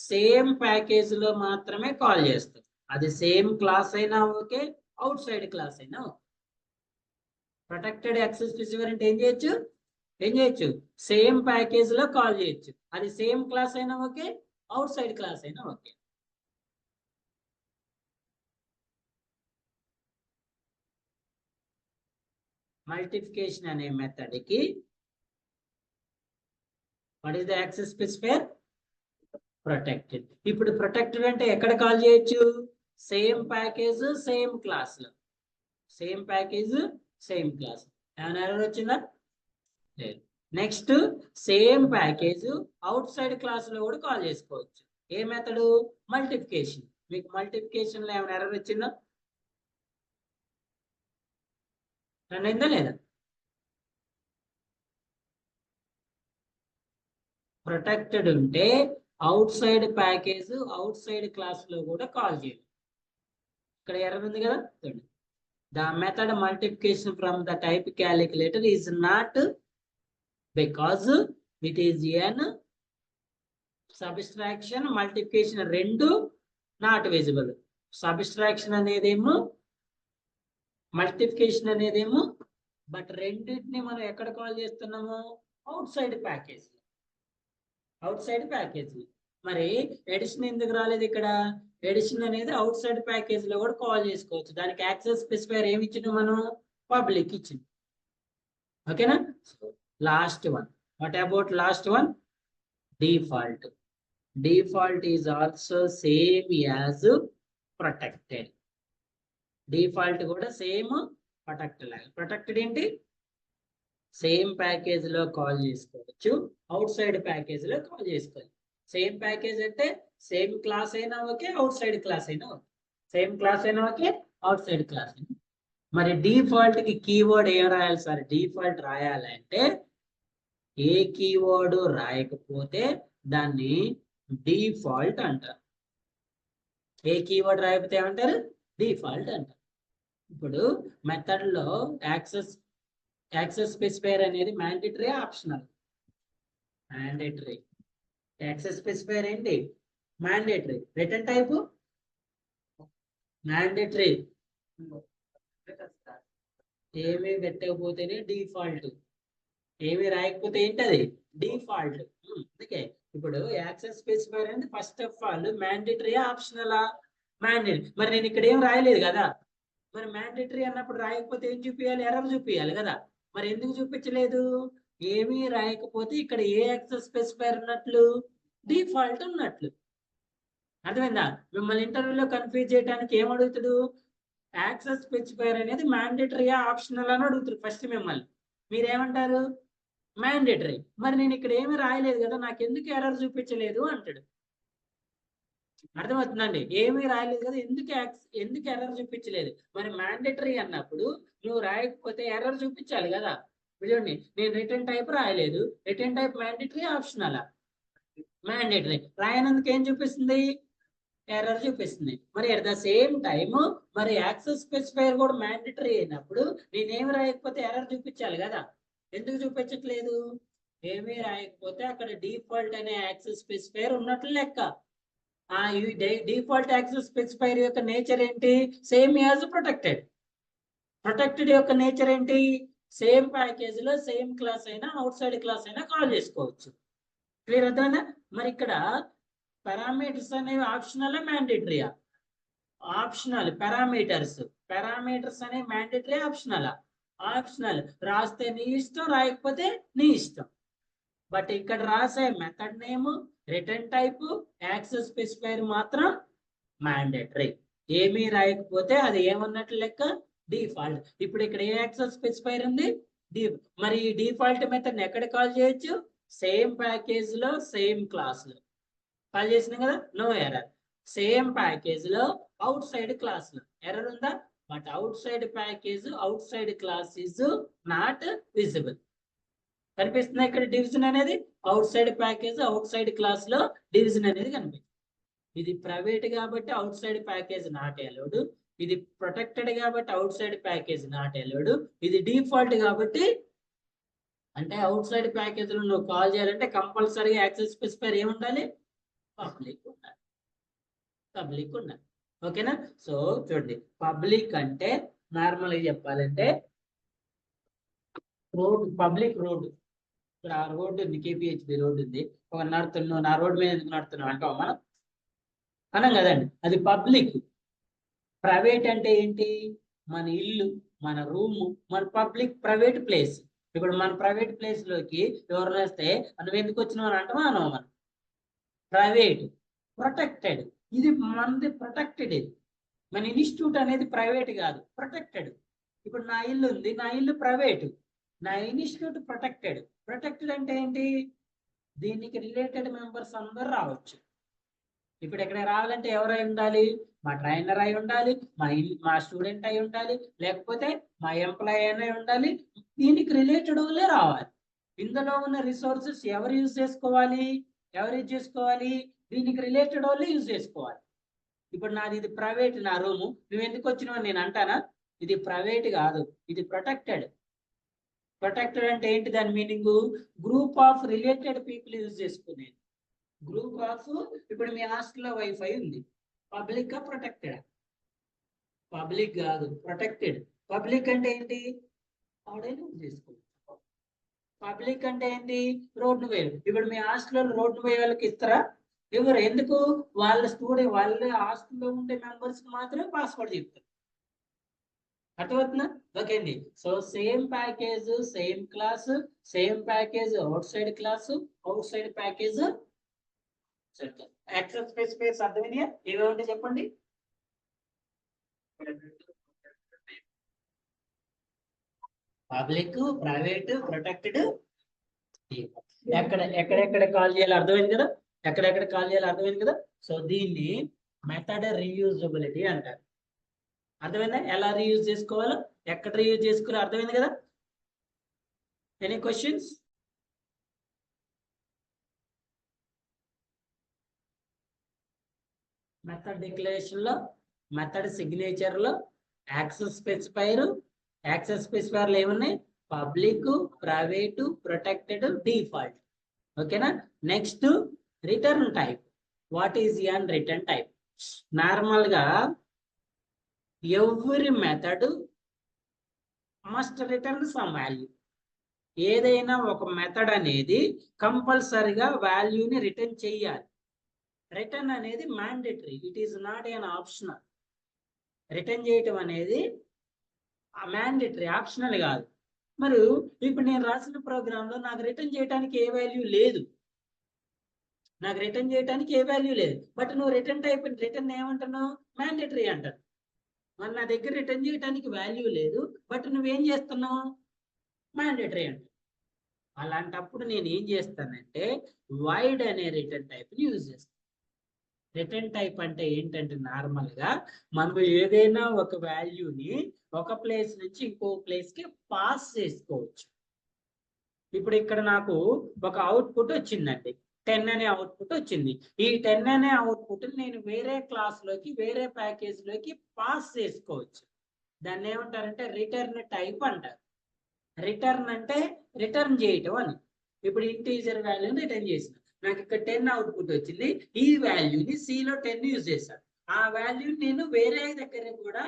సేమ్ ప్యాకేజ్ లో మాత్రమే కాల్ చేస్తాం. అది సేమ్ క్లాస్ అయినా ఓకే, అవుట్ సైడ్ క్లాస్ అయినా ఓకే. ప్రొటెక్టెడ్ యాక్సెస్ స్పెసిఫైర్ అంటే ఏం చేయొచ్చు? ఏం చేయొచ్చు? సేమ్ ప్యాకేజ్ లో కాల్ చేయొచ్చు. అది సేమ్ క్లాస్ అయినా ఓకే, అవుట్ సైడ్ క్లాస్ అయినా ఓకే. మల్టిప్లికేషన్ అనే మెథడ్ కి what is the access specifier? Protected. ఇప్పుడు ప్రొటెక్టెడ్ అంటే ఎక్కడ కాల్ చేయొచ్చు? సేమ్ ప్యాకేజ్ సేమ్ క్లాస్ లో. Same package same class. ఏమైనా ఎర్రర్ వచ్చిందా? లేదు. Next same package outside class లో కూడా కాల్ చేసుకోవచ్చు. ఏ మెథడ్? మల్టిప్లికేషన్. మీకు మల్టిప్లికేషన్ లో ఏమైనా ఎర్రర్ వచ్చిందా? రన్ అయిందా లేదా? ప్రొటెక్టెడ్ ఉంటే out side package outside class లో కూడా కాల్ చేయాలి. ఇక్కడ ఎర్రర్ ఉంది కదా. The method multiplication from the type calculator is not, because it is an subtraction, multiplication రెండు నాట్ విజిబుల్. సబ్స్ట్రాక్షన్ అనేదేమో, మల్టిప్లికేషన్ అనేదేమో, బట్ రెండింటిని మనం ఎక్కడ కాల్ చేస్తున్నాము? Outside package. Outside package. మరి ఎడిషన్ ఎందుకు రాలేదు ఇక్కడ? ఎడిషన్ అనేది అవుట్ సైడ్ ప్యాకేజ్ లో కూడా కాల్ చేసుకోవచ్చు. దానికి యాక్సెస్ స్పెసిఫైర్ ఏమి ఇచ్చిండు మనం? పబ్లిక్ ఇచ్చింది. ఓకేనా? Last one. What about last one? default. Default is also same as protected. Default కూడా సేమ్ ప్రొటెక్ట్ లాగా. ప్రొటెక్టెడ్ ఏంటి? సేమ్ ప్యాకేజ్ లో కాల్ చేసుకోవచ్చు, అవుట్ సైడ్ ప్యాకేజ్ లో కాల్ చేసుకోవచ్చు. సేమ్ ప్యాకేజ్ అంటే సేమ్ క్లాస్ అయినా ఓకే, అవుట్ సైడ్ క్లాస్ అయినా ఓకే. సేమ్ క్లాస్ అయినా ఓకే, అవుట్ సైడ్ క్లాస్ అయినా. మరి డిఫాల్ట్ కి కీవర్డ్ ఏం రాయాలి సార్? డిఫాల్ట్ రాయాలంటే ఏ కీవర్డ్ రాయకపోతే దాన్ని డిఫాల్ట్ అంటారు. ఏ కీవర్డ్ రాయకపోతే ఏమంటారు? డిఫాల్ట్ అంటారు. ఇప్పుడు మెథడ్ లో యాక్సెస్ స్పెసిఫైర్ అనేది mandatory, optional? Mandatory. Access specifier ఏంటి? మ్యాండేటరీ. Return type mandatory. ఏమీ పెట్టకపోతేనే డిఫాల్ట్, ఏమి రాయకపోతే ఏంటది? డిఫాల్ట్. అందుకే ఇప్పుడు యాక్సెస్ స్పెసిఫైర్ అంటే ఫస్ట్ ఆఫ్ ఆల్ మ్యాండేటరీ, ఆప్షనలా? మ్యాండేటరీ. మరి నేను ఇక్కడ ఏం రాయలేదు కదా, మరి మ్యాండేటరీ అన్నప్పుడు రాయకపోతే ఏం చూపించాలి? ఎర్రర్ చూపించాలి కదా. మరి ఎందుకు చూపించలేదు? ఏమీ రాయకపోతే ఇక్కడ ఏ యాక్సెస్ స్పెసిఫైర్ ఉన్నట్లు? డిఫాల్ట్ ఉన్నట్లు. అర్థమైందా? మిమ్మల్ని ఇంటర్వ్యూలో కన్ఫ్యూజ్ చేయడానికి ఏం అడుగుతాడు? యాక్సెస్ స్పెసిఫైర్ అనేది మ్యాండేటరీయా, ఆప్షనల్ అని అడుగుతారు ఫస్ట్ మిమ్మల్ని. మీరేమంటారు? మ్యాండేటరీ. మరి నేను ఇక్కడ ఏమీ రాయలేదు కదా, నాకు ఎందుకు ఎర్రర్ చూపించలేదు అంటాడు. అర్థమవుతుందండి? ఏమీ రాయలేదు కదా, ఎందుకు ఎర్రర్ చూపించలేదు? మరి మ్యాండేటరీ అన్నప్పుడు నువ్వు రాయకపోతే ఎర్రర్ చూపించాలి కదా. చూడండి, నేను రిటర్న్ టైప్ రాయలేదు. రిటర్న్ టైప్ మ్యాండేటరీ, ఆప్షనలా? మ్యాండేటరీ. రాయనందుకు ఏం చూపిస్తుంది? ఎర్రర్ చూపిస్తుంది. మరి అట్ ద సేమ్ టైమ్ మరి యాక్సెస్ స్పెసిఫైర్ కూడా మ్యాండేటరీ అయినప్పుడు నేనేమి రాయకపోతే ఎర్రర్ చూపించాలి కదా. ఎందుకు చూపించట్లేదు? ఏమీ రాయకపోతే అక్కడ డిఫాల్ట్ అనే యాక్సెస్ స్పెసిఫైర్ ఉన్నట్లు లెక్క. డిఫాల్ట్ యాక్సెస్ స్పెసిఫైర్ యొక్క నేచర్ ఏంటి? Same as protected. ప్రొటెక్టెడ్ యొక్క నేచర్ ఏంటి? సేమ్ ప్యాకేజ్ లో సేమ్ క్లాస్ అయినా, అవుట్ సైడ్ క్లాస్ అయినా కాల్ చేసుకోవచ్చు. క్లియర్ అవుతుందా? మరి ఇక్కడ పారామీటర్స్ అనేవి ఆప్షనల్, మ్యాండేటరీయా? ఆప్షనల్. పారామీటర్స్ అనేవి మ్యాండేటరీ, ఆప్షనలా? ఆప్షనల్. రాస్తే నీ ఇష్టం, రాయకపోతే నీ ఇష్టం. బట్ ఇక్కడ రాసే method name, return type, access specifier మాత్రం మ్యాండేటరీ. ఏమీ రాయకపోతే అది ఏమన్నట్లు లెక్క? డిఫాల్ట్. ఇప్పుడు ఇక్కడ ఏ యాక్సెస్ స్పెసిఫైర్ ఉంది? మరి డిఫాల్ట్ మెథడ్ ఎక్కడ కాల్ చేయొచ్చు? సేమ్ ప్యాకేజ్ లో సేమ్ క్లాస్ లో కాల్ చేసినాం కదా, నో ఎర్రర్. సేమ్ ప్యాకేజ్ లో అవుట్ సైడ్ క్లాస్ లో ఎర్రర్ ఉందా? But out side package, outside class is not visible. కనిపిస్తుంది ఇక్కడ డివిజన్ అనేది? Out side package, outside class లో డివిజన్ అనేది కనిపిస్తుంది. ఇది ప్రైవేట్ కాబట్టి out side package not allowed. ఇది ప్రొటెక్టెడ్ కాబట్టి out side package not allowed. ఇది డిఫాల్ట్ కాబట్టి, అంటే అవుట్ సైడ్ ప్యాకేజ్ లో నువ్వు కాల్ చేయాలంటే కంపల్సరీగా యాక్సెస్ స్పెసిఫైర్ ఏముండాలి? పబ్లిక్ ఉండాలి. పబ్లిక్ ఉండాలి. ఓకేనా? సో చూడండి, పబ్లిక్ అంటే నార్మల్ గా చెప్పాలంటే రోడ్, పబ్లిక్ రోడ్. ఇక్కడ ఆ రోడ్డు ఉంది, కేపీహెచ్బి రోడ్డు ఉంది. ఒక నడుతున్నావు, నా రోడ్డు మీద ఎందుకు నడుతున్నావు అంటాం మనం? అనం కదండి. అది పబ్లిక్. ప్రైవేట్ అంటే ఏంటి? మన ఇల్లు, మన రూము, మన పబ్లిక్ ప్రైవేట్ ప్లేస్. ఇప్పుడు మన ప్రైవేట్ ప్లేస్ లోకి ఎవరు వస్తే నువ్వు ఎందుకు వచ్చినావు అని అంటామా అనవు? మనం ప్రైవేట్. ప్రొటెక్టెడ్. ఇది మనది ప్రొటెక్టెడ్. ఇది మన ఇన్స్టిట్యూట్ అనేది ప్రైవేట్ కాదు, ప్రొటెక్టెడ్. ఇప్పుడు నా ఇల్లు ఉంది, నా ఇల్లు ప్రైవేట్, నా ఇన్స్టిట్యూట్ ప్రొటెక్టెడ్. ప్రొటెక్టెడ్ అంటే ఏంటి? దీనికి రిలేటెడ్ మెంబర్స్ అందరు రావచ్చు. ఇప్పుడు ఇక్కడ రావాలంటే ఎవరై ఉండాలి? మా ట్రైనర్ అయి ఉండాలి, మా స్టూడెంట్ అయి ఉండాలి, లేకపోతే మా ఎంప్లాయీ అయినా ఉండాలి. దీనికి రిలేటెడ్ వాళ్ళే రావాలి. ఇందులో ఉన్న రిసోర్సెస్ ఎవరు యూజ్ చేసుకోవాలి? దీనికి రిలేటెడ్ వాళ్ళే యూజ్ చేసుకోవాలి. ఇప్పుడు నాది ఇది ప్రైవేట్, నా రూము, నువ్వు ఎందుకు వచ్చినావు నేను అంటానా? ఇది ప్రైవేట్ కాదు, ఇది ప్రొటెక్టెడ్. ప్రొటెక్టెడ్ అంటే ఏంటి? దాని meaning group of related people use చేసుకునేది. గ్రూప్ ఆఫ్, ఇప్పుడు మీ హాస్టల్లో వైఫై ఉంది, పబ్లిక్ ప్రొటెక్టెడ్? పబ్లిక్ కాదు, ప్రొటెక్టెడ్. పబ్లిక్ అంటే ఏంటి? ఆడైనా యూజ్ చేసుకోవచ్చు. పబ్లిక్ అంటే ఏంటి? రోడ్డు వేలు. ఇప్పుడు మీ హాస్టల్లో రోడ్డు వేయ వాళ్ళకి ఇస్తారా? ఎవరు? ఎందుకు? వాళ్ళ స్టూడెంట్, వాళ్ళ హాస్టల్లో ఉండే మెంబర్స్ మాత్రమే పాస్వర్డ్ చెప్తారు. అర్థమవుతుందా? ఓకే అండి. So same package, same class, same package outside class, outside package access specifiers అర్థమైనాయా? ఏమేమి చెప్పండి. Public, private, protected. ఎక్కడెక్కడ కాల్ చేయాలి అర్థమైంది కదా, ఎక్కడెక్కడ కాల్ చేయాలి అర్థమైంది కదా. సో దీన్ని మెథడ్ రీయూజబిలిటీ అంటారు. అర్థమైందా? ఎలా రీయూజ్ చేసుకోవాలో, ఎక్కడ రీయూజ్ చేసుకోవాలో అర్థమైంది కదా. Any questions? మెథడ్ డిక్లరేషన్ లో, మెథడ్ సిగ్నేచర్ లో యాక్సెస్ స్పెసిఫైర్, యాక్సెస్ స్పెసిఫైర్లు ఏమున్నాయి? Public, private, protected, default. ఓకేనా? Next return type. What is an return type? Normal గా every method must return some value. ఏదైనా ఒక మెథడ్ అనేది కంపల్సరిగా వాల్యూని రిటర్న్ చేయాలి. రిటర్న్ అనేది mandatory, it is not an optional. Return చేయటం అనేది మ్యాండేటరీ, ఆప్షనల్ కాదు. మరి ఇప్పుడు నేను రాసిన ప్రోగ్రామ్ లో నాకు రిటర్న్ చేయడానికి ఏ వాల్యూ లేదు, నాకు రిటర్న్ చేయడానికి ఏ వాల్యూ లేదు. బట్ నువ్వు రిటర్న్ టైప్, రిటర్న్ ఏమంటున్నావు? మ్యాండేటరీ అంటారు. మరి నా దగ్గర రిటర్న్ చేయడానికి వాల్యూ లేదు, బట్ నువ్వేం చేస్తున్నావు? మ్యాండేటరీ అంటారు. అలాంటప్పుడు నేను ఏం చేస్తానంటే వైడ్ అనే రిటర్న్ టైప్ ని యూజ్ చేస్తాను. రిటర్న్ టైప్ అంటే ఏంటంటే నార్మల్ గా మనం ఏదైనా ఒక వాల్యూని ఒక ప్లేస్ నుంచి ఇంకో ప్లేస్ కి పాస్ చేసుకోవచ్చు. ఇప్పుడు ఇక్కడ నాకు ఒక అవుట్పుట్ వచ్చిందండి, 10 అనే అవుట్పుట్ వచ్చింది. ఈ 10 అనే అవుట్పుట్ నేను వేరే క్లాస్ లోకి, వేరే ప్యాకేజ్ లోకి పాస్ చేసుకోవచ్చు. దాన్ని ఏమంటారంటే రిటర్న్ టైప్ అంటారు. రిటర్న్ అంటే రిటర్న్ చేయటం అని. ఇప్పుడు ఇంటీజర్ వాల్యూని రిటర్న్ చేసిన, నాకు ఇక్కడ 10 అవుట్పుట్ వచ్చింది. ఈ వాల్యూని సిలో 10 యూజ్ చేశాను. ఆ వాల్యూని నేను వేరే దగ్గర కూడా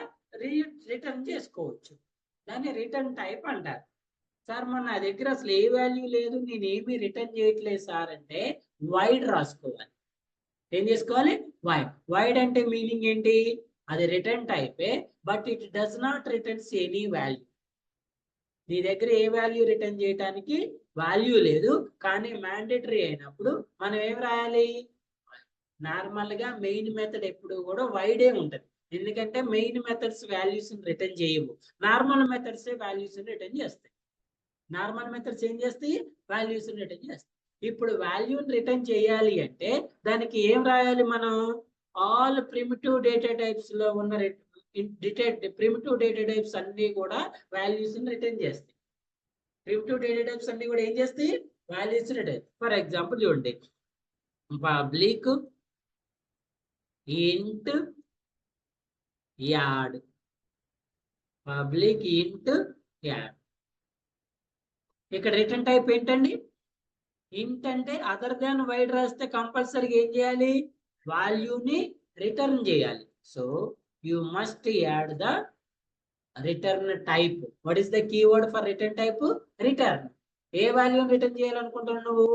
రిటర్న్ చేసుకోవచ్చు. దాన్ని రిటర్న్ టైప్ అంటారు. సార్ మన నా దగ్గర అసలు ఏ వాల్యూ లేదు, నేను ఏమీ రిటర్న్ చేయట్లేదు సార్ అంటే వైడ్ రాసుకోవాలి. ఏం చేసుకోవాలి? వైడ్. వైడ్ అంటే మీనింగ్ ఏంటి? అది రిటర్న్ టైపే, but it does not returns any value. నీ దగ్గర ఏ వాల్యూ రిటర్న్ చేయడానికి వాల్యూ లేదు, కానీ మ్యాండేటరీ అయినప్పుడు మనం ఏం రాయాలి? నార్మల్ గా మెయిన్ మెథడ్ ఎప్పుడు కూడా వైడే ఉంటది. ఎందుకంటే మెయిన్ మెథడ్స్ వాల్యూస్ రిటర్న్ చేయవు, నార్మల్ మెథడ్స్ వాల్యూస్ రిటర్న్ చేస్తాయి. నార్మల్ మెథడ్స్ ఏం చేస్తాయి? వాల్యూస్ రిటర్న్ చేస్తాయి. ఇప్పుడు వాల్యూని రిటర్న్ చేయాలి అంటే దానికి ఏం రాయాలి మనం? ఆల్ ప్రిమిటివ్ డేటా టైప్స్ లో ఉన్న ప్రిమిటివ్ డేటా టైప్స్ అన్ని కూడా వాల్యూస్ రిటర్న్ చేస్తాయి. ప్రిమిటివ్ డేటా టైప్స్ అన్ని కూడా ఏం చేస్తాయి? Values return. ఫర్ ఎగ్జాంపుల్ చూడండి, పబ్లిక్ ఇంట్ యాడ్, పబ్లిక్ ఇంట్ యాడ్. ఇక్కడ రిటర్న్ టైప్ ఏంటండి? ఇంట్ అంటే అదర్ దాన్ వైడ్ రాస్తే కంపల్సరీగా ఏం చేయాలి? వాల్యూని రిటర్న్ చేయాలి. So you must add the return type. What is the keyword for return type? Return. ఏ వాల్యూని రిటర్న్ చేయాలనుకుంటున్నావు నువ్వు?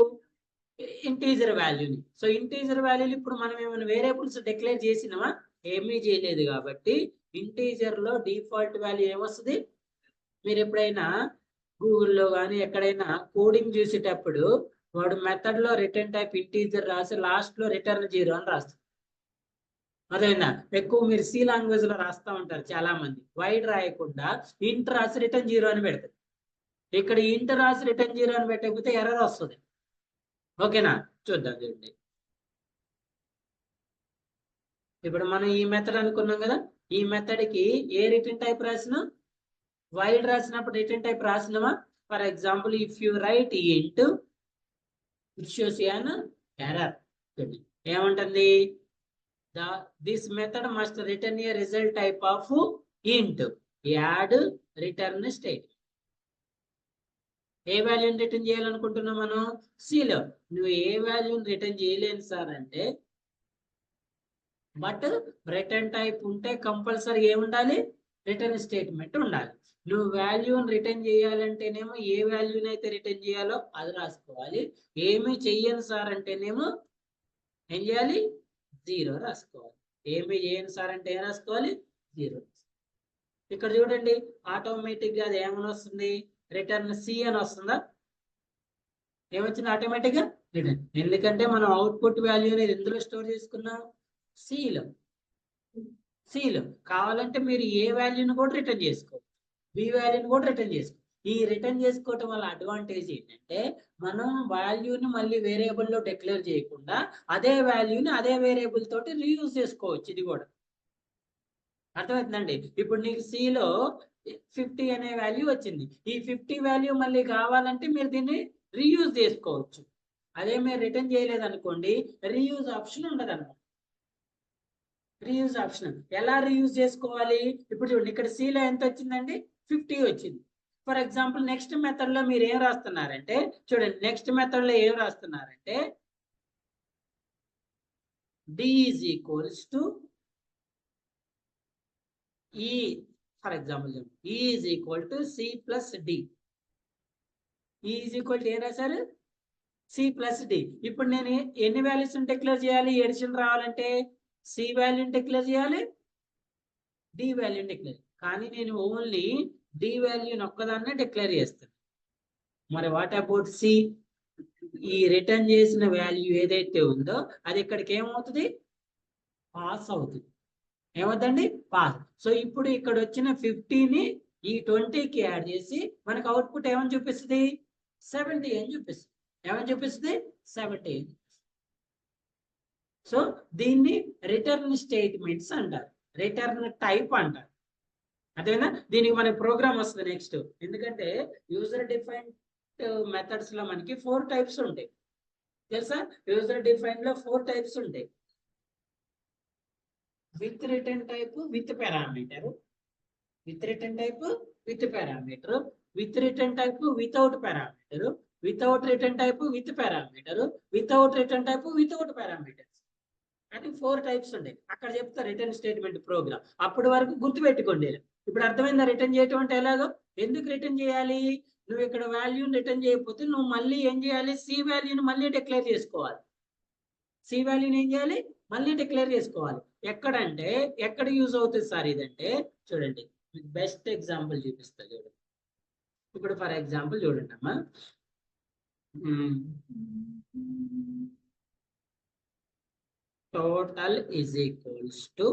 ఇంటీజర్ వాల్యూని. సో ఇంటీజర్ వాల్యూని ఇప్పుడు మనం ఏమైనా వేరియబుల్స్ డిక్లేర్ చేసినామా? ఏమీ చేయలేదు. కాబట్టి ఇంటీజర్ లో డిఫాల్ట్ వాల్యూ ఏమొస్తుంది? మీరు ఎప్పుడైనా గూగుల్లో కానీ ఎక్కడైనా కోడింగ్ చూసేటప్పుడు వాడు మెథడ్ లో రిటర్న్ టైప్ ఇంటీజర్ రాసి లాస్ట్ లో రిటర్న్ 0 అని రాస్తారు. అదేనా? ఎక్కువ మీరు సి లాంగ్వేజ్ లో రాస్తా ఉంటారు చాలా మంది. వైడ్ రాయకుండా ఇంట్ రాసి రిటర్న్ 0 అని పెడతారు. ఇక్కడ ఇంట్ రాసి రిటర్న్ 0 అని పెట్టకపోతే ఎర్రర్ వస్తుంది. ఓకేనా? చూద్దాం చూడండి. ఇప్పుడు మనం ఈ మెథడ్ అనుకున్నాం కదా, ఈ మెథడ్ కి ఏ రిటర్న్ టైప్ రాసినా? వైడ్ రాసినప్పుడు రిటర్న్ టైప్ రాసినవా? For example if you write int, it shows an error. ఏమంటుంది? this method must return a result type of int, add return state. ఏ వాల్యూని రిటర్న్ చేయాలనుకుంటున్నాం మనం? సిలో. నువ్వు ఏ వాల్యూని రిటర్న్ చేయలేను సార్ అంటే, బట్ రిటర్న్ టైప్ ఉంటే కంపల్సరీ ఏముండాలి? రిటర్న్ స్టేట్మెంట్ ఉండాలి. నువ్వు వాల్యూని రిటర్న్ చేయాలంటేనేమో ఏ వాల్యూని అయితే రిటర్న్ చేయాలో అది రాసుకోవాలి. ఏమి చెయ్యను సార్ అంటేనేమో ఏం చేయాలి? 0 రాసుకోవాలి. ఏమి చేయను సార్ అంటే ఏం రాసుకోవాలి? 0. ఇక్కడ చూడండి ఆటోమేటిక్ గా అది ఏమని వస్తుంది, రిటర్న్ సి అని వస్తుందా? ఏమొచ్చింది ఆటోమేటిక్ గా రిటర్న్. ఎందుకంటే మనం అవుట్పుట్ వాల్యూ అనేది ఎందులో స్టోర్ చేసుకున్నాం, సిలో. సిలో కావాలంటే మీరు ఏ వాల్యూని కూడా రిటర్న్ చేసుకోవచ్చు, బి వాల్యూని కూడా రిటర్న్ చేసుకోవచ్చు. ఈ రిటర్న్ చేసుకోవటం వల్ల అడ్వాంటేజ్ ఏంటంటే మనం వాల్యూని మళ్ళీ వేరియబుల్ లో డిక్లేర్ చేయకుండా అదే వాల్యూని అదే వేరియబుల్ తోటి రీయూజ్ చేసుకోవచ్చు. ఇది కూడా అర్థమవుతుందండి. ఇప్పుడు నీకు సిలో 50 అనే వాల్యూ వచ్చింది, ఈ 50 వాల్యూ మళ్ళీ కావాలంటే మీరు దీన్ని రీయూజ్ చేసుకోవచ్చు. అదే మీరు రిటర్న్ చేయలేదు అనుకోండి, రీయూజ్ ఆప్షన్ ఉండదు అన్నమాట. రీయూజ్ ఆప్షన్ ఎలా రీయూజ్ చేసుకోవాలి, ఇప్పుడు చూడండి ఇక్కడ సిలో ఎంత వచ్చిందండి, 50 వచ్చింది. ఫర్ ఎగ్జాంపుల్ నెక్స్ట్ మెథడ్ లో మీరు ఏం రాస్తున్నారంటే, చూడండి నెక్స్ట్ మెథడ్ లో ఏం రాస్తున్నారంటే d is equals to e, for example e is equal to c plus d. E is equal to ఏం రాశారు, సి ప్లస్ డి. ఇప్పుడు నేను ఎన్ని వాల్యూస్ డిక్లేర్ చేయాలి, ఎడిషన్ రావాలంటే సి వాల్యూని డిక్లేర్ చేయాలి, డి వాల్యూని డిక్లేర్. కానీ నేను ఓన్లీ డి వాల్యూని ఒక్కదాన్నే డిక్లేర్ చేస్తాను. మరి వాట్ అబౌట్ సి? ఈ రిటర్న్ చేసిన వాల్యూ ఏదైతే ఉందో అది ఇక్కడికి ఏమవుతుంది, పాస్ అవుతుంది. ఏమవుతుందండి, పాస్. సో ఇప్పుడు ఇక్కడ వచ్చిన 50ని ఈ 20కి యాడ్ చేసి మనకు అవుట్పుట్ ఏమని చూపిస్తుంది, 70 అని చూపిస్తుంది. ఏమని చూపిస్తుంది, 70. సో దీన్ని రిటర్న్ స్టేట్మెంట్స్ అంటారు, రిటర్న్ టైప్ అంటారు. అదేనా, దీనికి మన ప్రోగ్రామ్ వస్తుంది నెక్స్ట్. ఎందుకంటే యూజర్ డిఫైన్డ్ మెథడ్స్ లో మనకి 4 టైప్స్ ఉంటాయి తెలుసా. యూజర్ డిఫైన్డ్ లో 4 టైప్స్ ఉంటాయి. With return type with parameter, with return type with parameter, with return type without parameter, without return type with parameter, without return type without parameters అని 4 టైప్స్ ఉంటాయి. అక్కడ చెప్తా రిటర్న్ స్టేట్మెంట్ ప్రోగ్రామ్. అప్పటి వరకు గుర్తుపెట్టుకోండి. ఇప్పుడు అర్థమైందా రిటర్న్ చేయటం అంటే ఎలాగో? ఎందుకు రిటర్న్ చేయాలి, నువ్వు ఇక్కడ వాల్యూని రిటర్న్ చేయకపోతే నువ్వు మళ్ళీ ఏం చేయాలి, సి వాల్యూని మళ్ళీ డిక్లేర్ చేసుకోవాలి. సి వాల్యూని ఏం చేయాలి, మళ్ళీ డిక్లేర్ చేసుకోవాలి. ఎక్కడంటే ఎక్కడ యూజ్ అవుతుంది సార్ ఇదంటే, చూడండి మీకు బెస్ట్ ఎగ్జాంపుల్ చూపిస్తా చూడండి. ఇప్పుడు ఫర్ ఎగ్జాంపుల్ చూడండి అమ్మా, total is equals to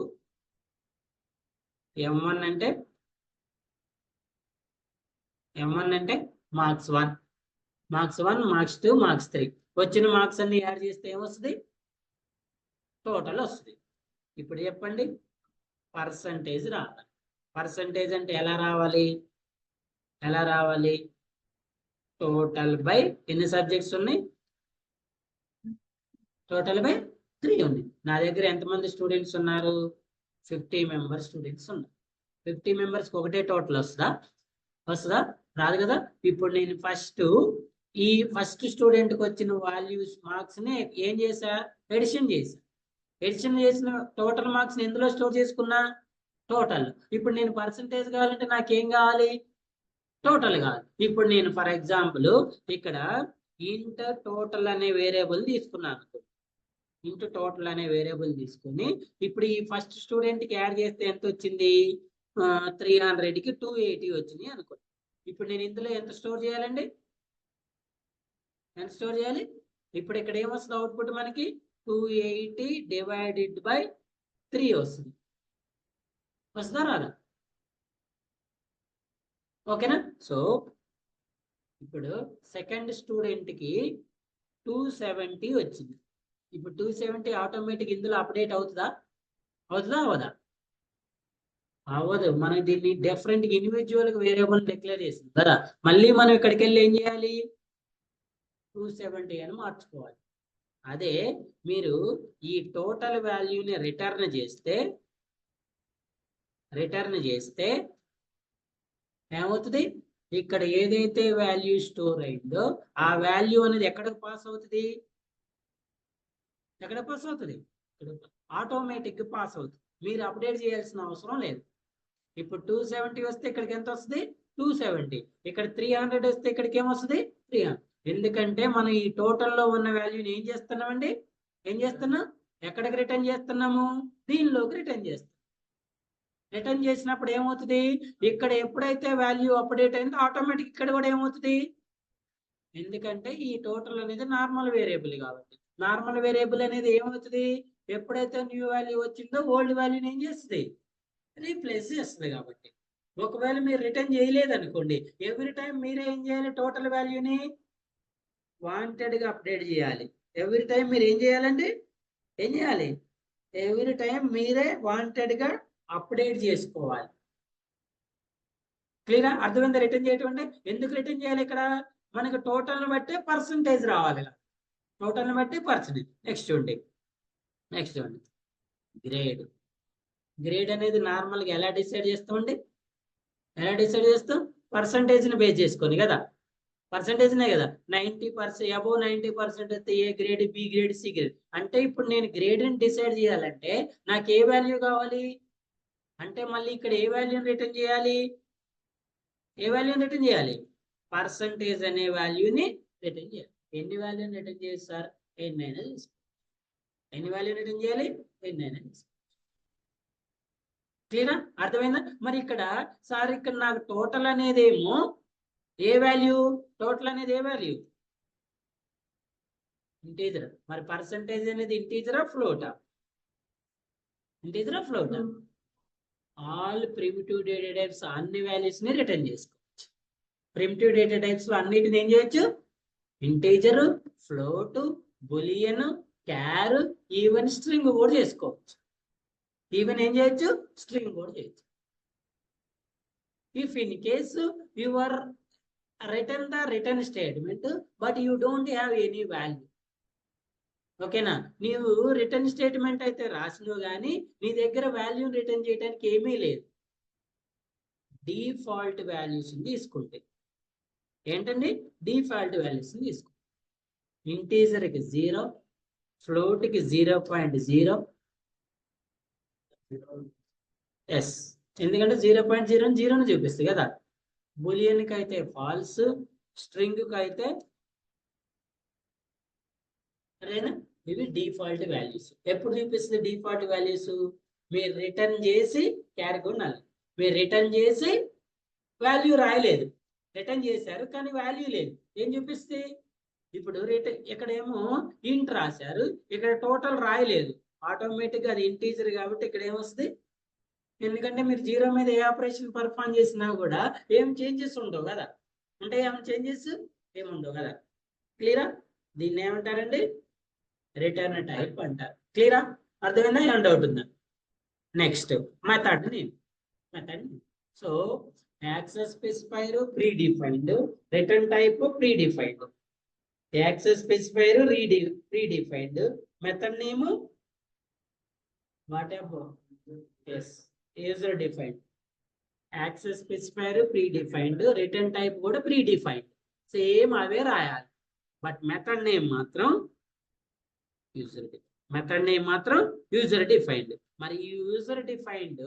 M1 అంటే మార్క్స్ 1, మార్క్స్ 1, మార్క్స్ 2, మార్క్స్ 3. వచ్చిన మార్క్స్ అన్ని యాడ్ చేస్తే ఏమొస్తుంది, టోటల్ వస్తుంది. ఇప్పుడు చెప్పండి పర్సంటేజ్ రావాలి. పర్సంటేజ్ అంటే ఎలా రావాలి, టోటల్ బై ఎన్ని సబ్జెక్ట్స్ ఉన్నాయి, టోటల్ బై 3 ఉంది. నా దగ్గర ఎంతమంది స్టూడెంట్స్ ఉన్నారు, 50 మెంబర్స్ స్టూడెంట్స్ ఉన్నారు. 50 మెంబర్స్కి ఒకటే టోటల్ వస్తుందా, రాదు కదా. ఇప్పుడు నేను ఫస్ట్ స్టూడెంట్కి వచ్చిన వాల్యూస్ మార్క్స్ ని ఏం చేసా, ఎడిషన్ చేసిన టోటల్ మార్క్స్ ఎందులో స్టోర్ చేసుకున్నా, టోటల్. ఇప్పుడు నేను పర్సంటేజ్ కావాలంటే నాకేం కావాలి, టోటల్ కావాలి. ఇప్పుడు నేను ఫర్ ఎగ్జాంపుల్ ఇక్కడ ఇంటర్ టోటల్ అనే వేరియబుల్ తీసుకున్నాను. ఇంటూ టోటల్ అనే వేరియబుల్ తీసుకుని ఇప్పుడు ఈ ఫస్ట్ స్టూడెంట్ కి యాడ్ చేస్తే ఎంత వచ్చింది, 300కి 280 వచ్చినాయి అనుకో. ఇప్పుడు నేను ఇందులో ఎంత స్టోర్ చేయాలండి, ఎంత స్టోర్ చేయాలి. ఇప్పుడు ఇక్కడ ఏమొస్తుంది అవుట్పుట్ మనకి, 280 డివైడెడ్ బై 3 వస్తుంది. వస్తుందా రాదా, ఓకేనా. సో ఇప్పుడు సెకండ్ స్టూడెంట్ కి 270 వచ్చింది. ఇప్పుడు 270 ఆటోమేటిక్ ఇందులో అప్డేట్ అవుతుందా అవదా, అవ్వదు. మనం దీన్ని డిఫరెంట్ ఇండివిజువల్ వేరియబుల్ డిక్లేర్ చేసింది కదా. మళ్ళీ మనం ఇక్కడికి వెళ్ళి ఏం చేయాలి, 270 అని మార్చుకోవాలి. అదే మీరు ఈ టోటల్ వాల్యూని రిటర్న్ చేస్తే ఏమవుతుంది, ఇక్కడ ఏదైతే వాల్యూ స్టోర్ అయిందో ఆ వాల్యూ అనేది ఎక్కడికి పాస్ అవుతుంది, ఆటోమేటిక్ పాస్ అవుతుంది. మీరు అప్డేట్ చేయాల్సిన అవసరం లేదు. ఇప్పుడు 270 వస్తే ఇక్కడికి ఎంత వస్తుంది, 270. ఇక్కడ 300 వస్తే ఇక్కడికి ఏమొస్తుంది, 300. ఎందుకంటే మనం ఈ టోటల్లో ఉన్న వాల్యూని ఏం చేస్తున్నాం, ఎక్కడికి రిటర్న్ చేస్తున్నాము, దీనిలోకి రిటర్న్ చేస్తాం. రిటర్న్ చేసినప్పుడు ఏమవుతుంది, ఇక్కడ ఎప్పుడైతే వాల్యూ అప్డేట్ అయిందో ఆటోమేటిక్ ఇక్కడ కూడా ఏమవుతుంది, ఎందుకంటే ఈ టోటల్ అనేది నార్మల్ వేరియబుల్ కాబట్టి నార్మల్ వేరియబుల్ అనేది ఏమవుతుంది, ఎప్పుడైతే న్యూ వాల్యూ వచ్చిందో ఓల్డ్ వాల్యూని ఏం చేస్తుంది, రీప్లేస్ చేస్తుంది. కాబట్టి ఒకవేళ మీరు రిటర్న్ చేయలేదు అనుకోండి, ఎవ్రీ టైం మీరే ఏం చేయాలి, టోటల్ వాల్యూని వాంటెడ్ గా అప్డేట్ చేయాలి. ఎవ్రీ టైం మీరు ఏం చేయాలండి, ఏం చేయాలి, ఎవ్రీ టైం మీరే వాంటెడ్ గా అప్డేట్ చేసుకోవాలి. క్లియరా, అర్థమైందా? రిటర్న్ చేయటం అంటే ఎందుకు రిటర్న్ చేయాలి, ఇక్కడ మనకు టోటల్ బట్టి పర్సంటేజ్ రావాలి, టోటల్ బట్టి పర్సంటేజ్. నెక్స్ట్ చూడండి, నెక్స్ట్ చూడండి, గ్రేడ్. గ్రేడ్ అనేది నార్మల్ గా ఎలా డిసైడ్ చేస్తామండి, ఎలా డిసైడ్ చేస్తాం, పర్సంటేజ్ ని బేస్ చేసుకొని కదా, పర్సంటేజ్నే కదా. 90% అబోవ్ 90% అయితే A grade, B grade, C grade. అంటే ఇప్పుడు నేను గ్రేడ్ ని డిసైడ్ చేయాలంటే నాకు ఏ వాల్యూ కావాలి అంటే మళ్ళీ ఇక్కడ ఏ వాల్యూని రిటర్న్ చేయాలి, ఏ వాల్యూని రిటర్న్ చేయాలి, పర్సంటేజ్ అనే వాల్యూని రిటర్న్ చేయాలి. ఎన్ని వాల్యూని రిటర్న్ చేయాలి సార్, ఎన్నైనా తీసుకో, ఎన్ని వాల్యూని రిటర్న్ చేయాలి, ఎన్నైనా తీసుకో. క్లియరా, అర్థమైందా? మరి ఇక్కడ సార్ ఇక్కడ నాకు టోటల్ అనేది ఏమో ఏ వాల్యూ, టోటల్ అనేది ఏ వాల్యూ, ఇంటీజర్. మరి పర్సంటేజ్ అనేది ఇంటీజరా ఫ్లోటా, ఇంటీజరా ఫ్లోటా. ఆల్ ప్రిమిటివ్ డేటా టైప్స్ అన్ని వాల్యూస్ ని రిటర్న్ చేసుకోవచ్చు. ప్రిమిటివ్ డేటా టైప్స్ లో అన్నిటిని ఏం చేయొచ్చు, integer, float, boolean, char, even string కూడా చేసుకోవచ్చు. ఈవెన్ ఏం చేయొచ్చు, స్ట్రింగ్ కూడా చేయొచ్చు. If in case your return the return statement but you don't have any value. ఓకేనా, నీవు రిటర్న్ స్టేట్మెంట్ అయితే రాసినావు కానీ నీ దగ్గర వాల్యూ రిటర్న్ చేయడానికి ఏమీ లేదు. డిఫాల్ట్ వాల్యూస్ తీసుకుంటే ఏంటండి, డిఫాల్ట్ వాల్యూస్ తీసుకుంటే ఇంటీజర్ కి 0, ఫ్లోట్ కి 0.0, ఎస్ ఎందుకంటే 0.0 జీరోని చూపిస్తుంది కదా. బులియన్ కి అయితే ఫాల్స్, స్ట్రింగ్ కి అయితే సరేనా. ఇవి డిఫాల్ట్ వాల్యూస్. ఎప్పుడు చూపిస్తుంది డిఫాల్ట్ వాల్యూస్, మీరు రిటర్న్ చేసి క్యారెక్టర్, మీరు రిటర్న్ చేసి వాల్యూ రాయలేదు, రిటర్న్ చేశారు కానీ వాల్యూ లేదు, ఏం చూపిస్తే ఇప్పుడు రిటర్న్ ఇక్కడేమో ఇంట్ రాశారు, ఇక్కడ టోటల్ రాయలేదు, ఆటోమేటిక్ గా అది ఇంటీజర్ కాబట్టి ఇక్కడ ఏమొస్తుంది, ఎందుకంటే మీరు జీరో మీద ఏ ఆపరేషన్ పర్ఫామ్ చేసినా కూడా ఏం చేంజెస్ ఉండవు కదా, అంటే ఏమైనా చేంజెస్ ఏముండవు కదా. క్లియరా, దీన్ని ఏమంటారండి, రిటర్న్ టైప్ అంటారు. క్లియరా, అర్థమైందా, ఏం డౌట్ ఉందా? Next method name. Method name, so access specifier predefined, return type predefined, access specifier predefined, method name whatever is user defined, access specifier predefined, return type కూడా ప్రీ డిఫైన్డ్, సేమ్ అవే రాయాలి. బట్ మెథడ్ నేమ్ మాత్రం యూజర్ డిఫైన్డ్, మెథడ్ నేమ్ మాత్రం యూజర్ డిఫైన్డ్. మరి ఈ యూజర్ డిఫైన్డ్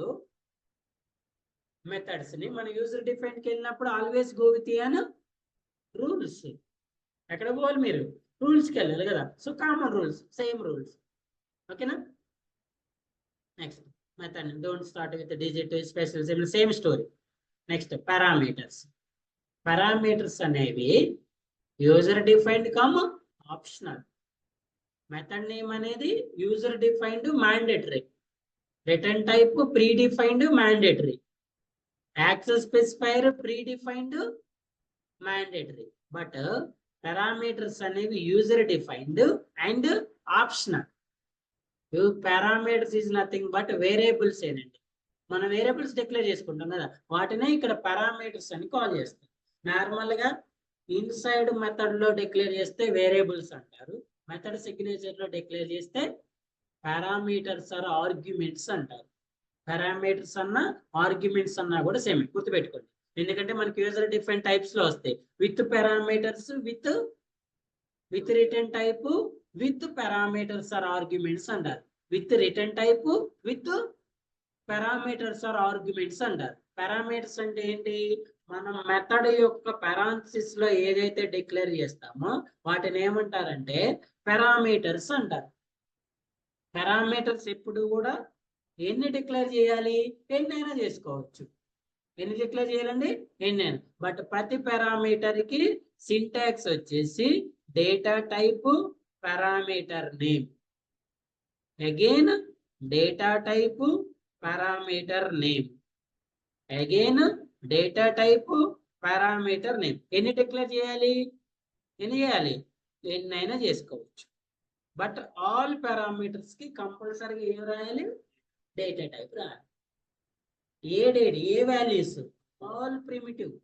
మెథడ్స్ ని మన యూజర్ డిఫైన్డ్ కి వెళ్ళినప్పుడు always go with own rules. ఎక్కడ పోవాలి మీరు, రూల్స్కి వెళ్ళాలి కదా. So common rules, same rules. ఓకేనా, next method don't start with digit, special symbol, same story. Next parameters. Parameters అనేవి user defined come optional. Method name అనేది user defined mandatory, return type predefined mandatory, access specifier predefined mandatory. But parameters అనేవి user defined and optional. Parameters is nothing but variables ఏనండి, మనం వేరియబుల్స్ డిక్లేర్ చేసుకుంటాం కదా, వాటినే ఇక్కడ పారామీటర్స్ అని కాల్ చేస్తాం. నార్మల్ గా ఇన్సైడ్ మెథడ్ లో డిక్లేర్ చేస్తే వేరియబుల్స్ అంటారు, మెథడ్ సిగ్నేచర్ లో డిక్లేర్ చేస్తే పారామీటర్స్ ఆర్ ఆర్గ్యుమెంట్స్ అంటారు. పారామీటర్స్ అన్నా ఆర్గ్యుమెంట్స్ అన్నా కూడా సేమ్, గుర్తుపెట్టుకోండి. ఎందుకంటే మనకి యూజర్ డిఫైన్ టైప్స్ లో వస్తాయి, with parameters, with return type, with parameters or arguments అంటారు. With return type, with parameters or arguments అంటారు. పారామీటర్స్ అంటే ఏంటి, మనం మెథడ్ యొక్క పారాంథసిస్ లో ఏదైతే డిక్లేర్ చేస్తామో వాటిని ఏమంటారంటే పారామీటర్స్ అంటారు. పారామీటర్స్ ఎప్పుడు కూడా ఎన్ని డిక్లేర్ చేయాలి? ఎన్నైనా చేసుకోవచ్చు. ఎన్ని డిక్లేర్ చేయాలండి? ఎన్నైనా. బట్ ప్రతి పారామీటర్కి సింటాక్స్ వచ్చేసి data type parameter name. Again data type parameter name. Again data type parameter name. ఎన్ని డిక్లేర్ చేయాలి? ఎన్ని చేయాలి? ఎన్నైనా చేసుకోవచ్చు. బట్ ఆల్ పారామీటర్స్ కి కంపల్సరీగా ఏం రాయాలి? డేటా టైప్ రాయాలి. ఏ values? All primitive.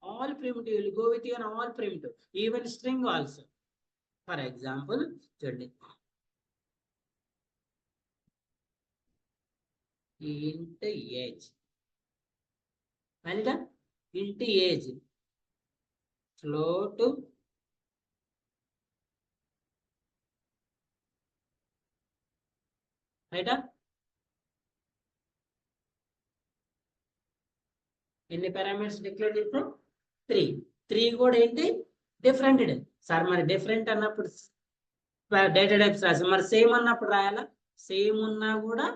All primitive will go with an all primitive, even string also. For example, చూడండి, int age, and int age, float, right? ఎన్ని పారామీటర్స్ డిక్లేర్ చేస్తాం? 3 కూడా ఏంటి? డిఫరెంట్. సార్ మరి డిఫరెంట్ అన్నప్పుడు డేటా టైప్స్ రాసి, మరి సేమ్ అన్నప్పుడు రాయాలా? సేమ్ ఉన్నా కూడా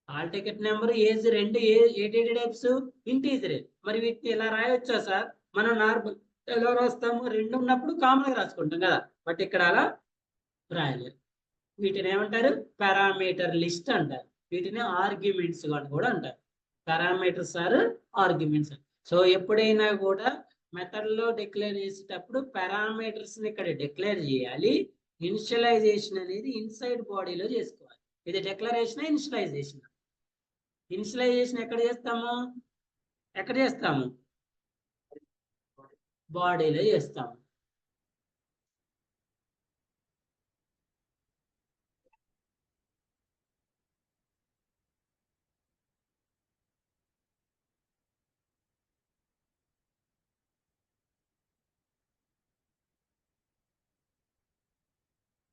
ఆల్ టికెట్ నెంబర్, ఏజ్, రెండు ఏ డేటా టైప్స్? ఇంటీజర్. మరి వీటిని ఎలా రాయొచ్చా సార్? మనం నార్మల్ ఎలా రాస్తాము? రెండు ఉన్నప్పుడు కామన్ గా రాసుకుంటాం కదా, బట్ ఇక్కడ అలా రాయలేదు. వీటిని ఏమంటారు? పారామీటర్ లిస్ట్ అంటారు. వీటిని ఆర్గ్యుమెంట్స్ అని కూడా అంటారు. Parameters or arguments. సో ఎప్పుడైనా కూడా మెథడ్ లో డిక్లేర్ చేసేటప్పుడు పారామీటర్స్ ని ఇక్కడ డిక్లేర్ చేయాలి. ఇనిషియలైజేషన్ అనేది ఇన్సైడ్ బాడీలో చేసుకోవాలి. ఇది డిక్లరేషన్, ఇనిషియలైజేషన్. ఇనిషియలైజేషన్ ఎక్కడ చేస్తాము? ఎక్కడ చేస్తాము? బాడీలో చేస్తాము.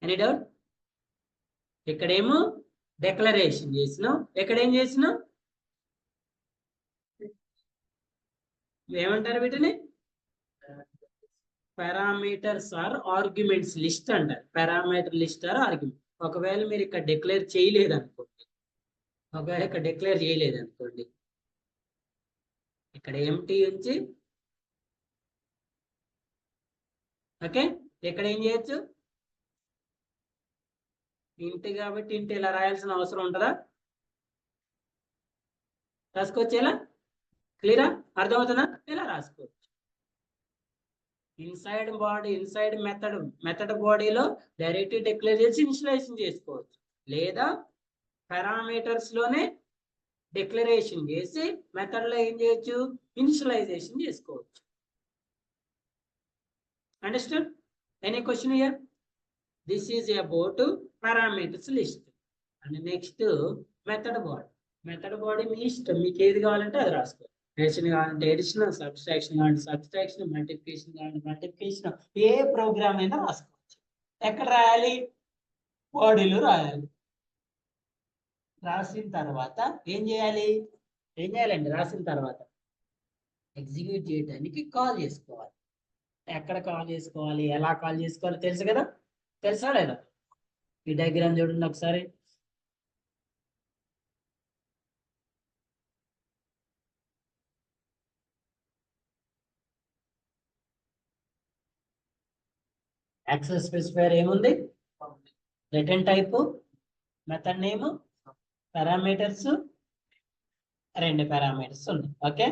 Any doubt? ఇక్కడేమో డిక్లరేషన్ చేసినాం, ఎక్కడేం చేసినాం? ఏమంటారు వీటిని? పారామీటర్స్ ఆర్ ఆర్గ్యుమెంట్స్ లిస్ట్ అంటారు. Parameter list or argument. ఒకవేళ మీరు ఇక్కడ డిక్లేర్ చేయలేదు అనుకోండి, ఇక్కడ ఎంటీ ఉంచి, ఓకే, ఇక్కడ ఏం చేయొచ్చు? ఇంటి కాబట్టి ఇంటి ఇలా రాయాల్సిన అవసరం ఉంటుందా? రాసుకోవచ్చు. ఇలా క్లియరా? అర్థమవుతుందా? ఇలా రాసుకోవచ్చు. ఇన్సైడ్ బాడీ, ఇన్సైడ్ మెథడ్ బాడీలో డైరెక్ట్ డిక్లేర్ చేసి ఇనిషియలైజేషన్ చేసుకోవచ్చు, లేదా పారామీటర్స్ లోనే డిక్లరేషన్ చేసి మెథడ్ లో ఏం చేయొచ్చు? ఇనిషియలైజేషన్ చేసుకోవచ్చు. Understand? Any question here? This is about parameters list. And next method body మీ ఇష్టం, మీకు ఏది కావాలంటే అది రాసుకోవచ్చు. ఎడిషన్ కావాలంటే ఎడిషన్, సబ్స్ట్రాక్షన్ కావాలంటే సబ్స్ట్రాక్షన్, మల్టిప్లికేషన్ కావాలంటే మల్టిప్లికేషన్, ఏ ప్రోగ్రామ్ అయినా రాసుకోవచ్చు. ఎక్కడ రాయాలి? బాడీలో రాయాలి. రాసిన తర్వాత ఏం చేయాలండి? రాసిన తర్వాత ఎగ్జిక్యూట్ చేయడానికి కాల్ చేసుకోవాలి. ఎక్కడ కాల్ చేసుకోవాలి, ఎలా కాల్ చేసుకోవాలి తెలుసు కదా? తెలుసా లేదా? ఈ డయాగ్రామ్ చూడండి ఒకసారి. యాక్సెస్ స్పెసిఫైయర్ ఏముంది? Return type, method name, parameters, రెండు పారామీటర్స్ ఉన్నాయి. Okay,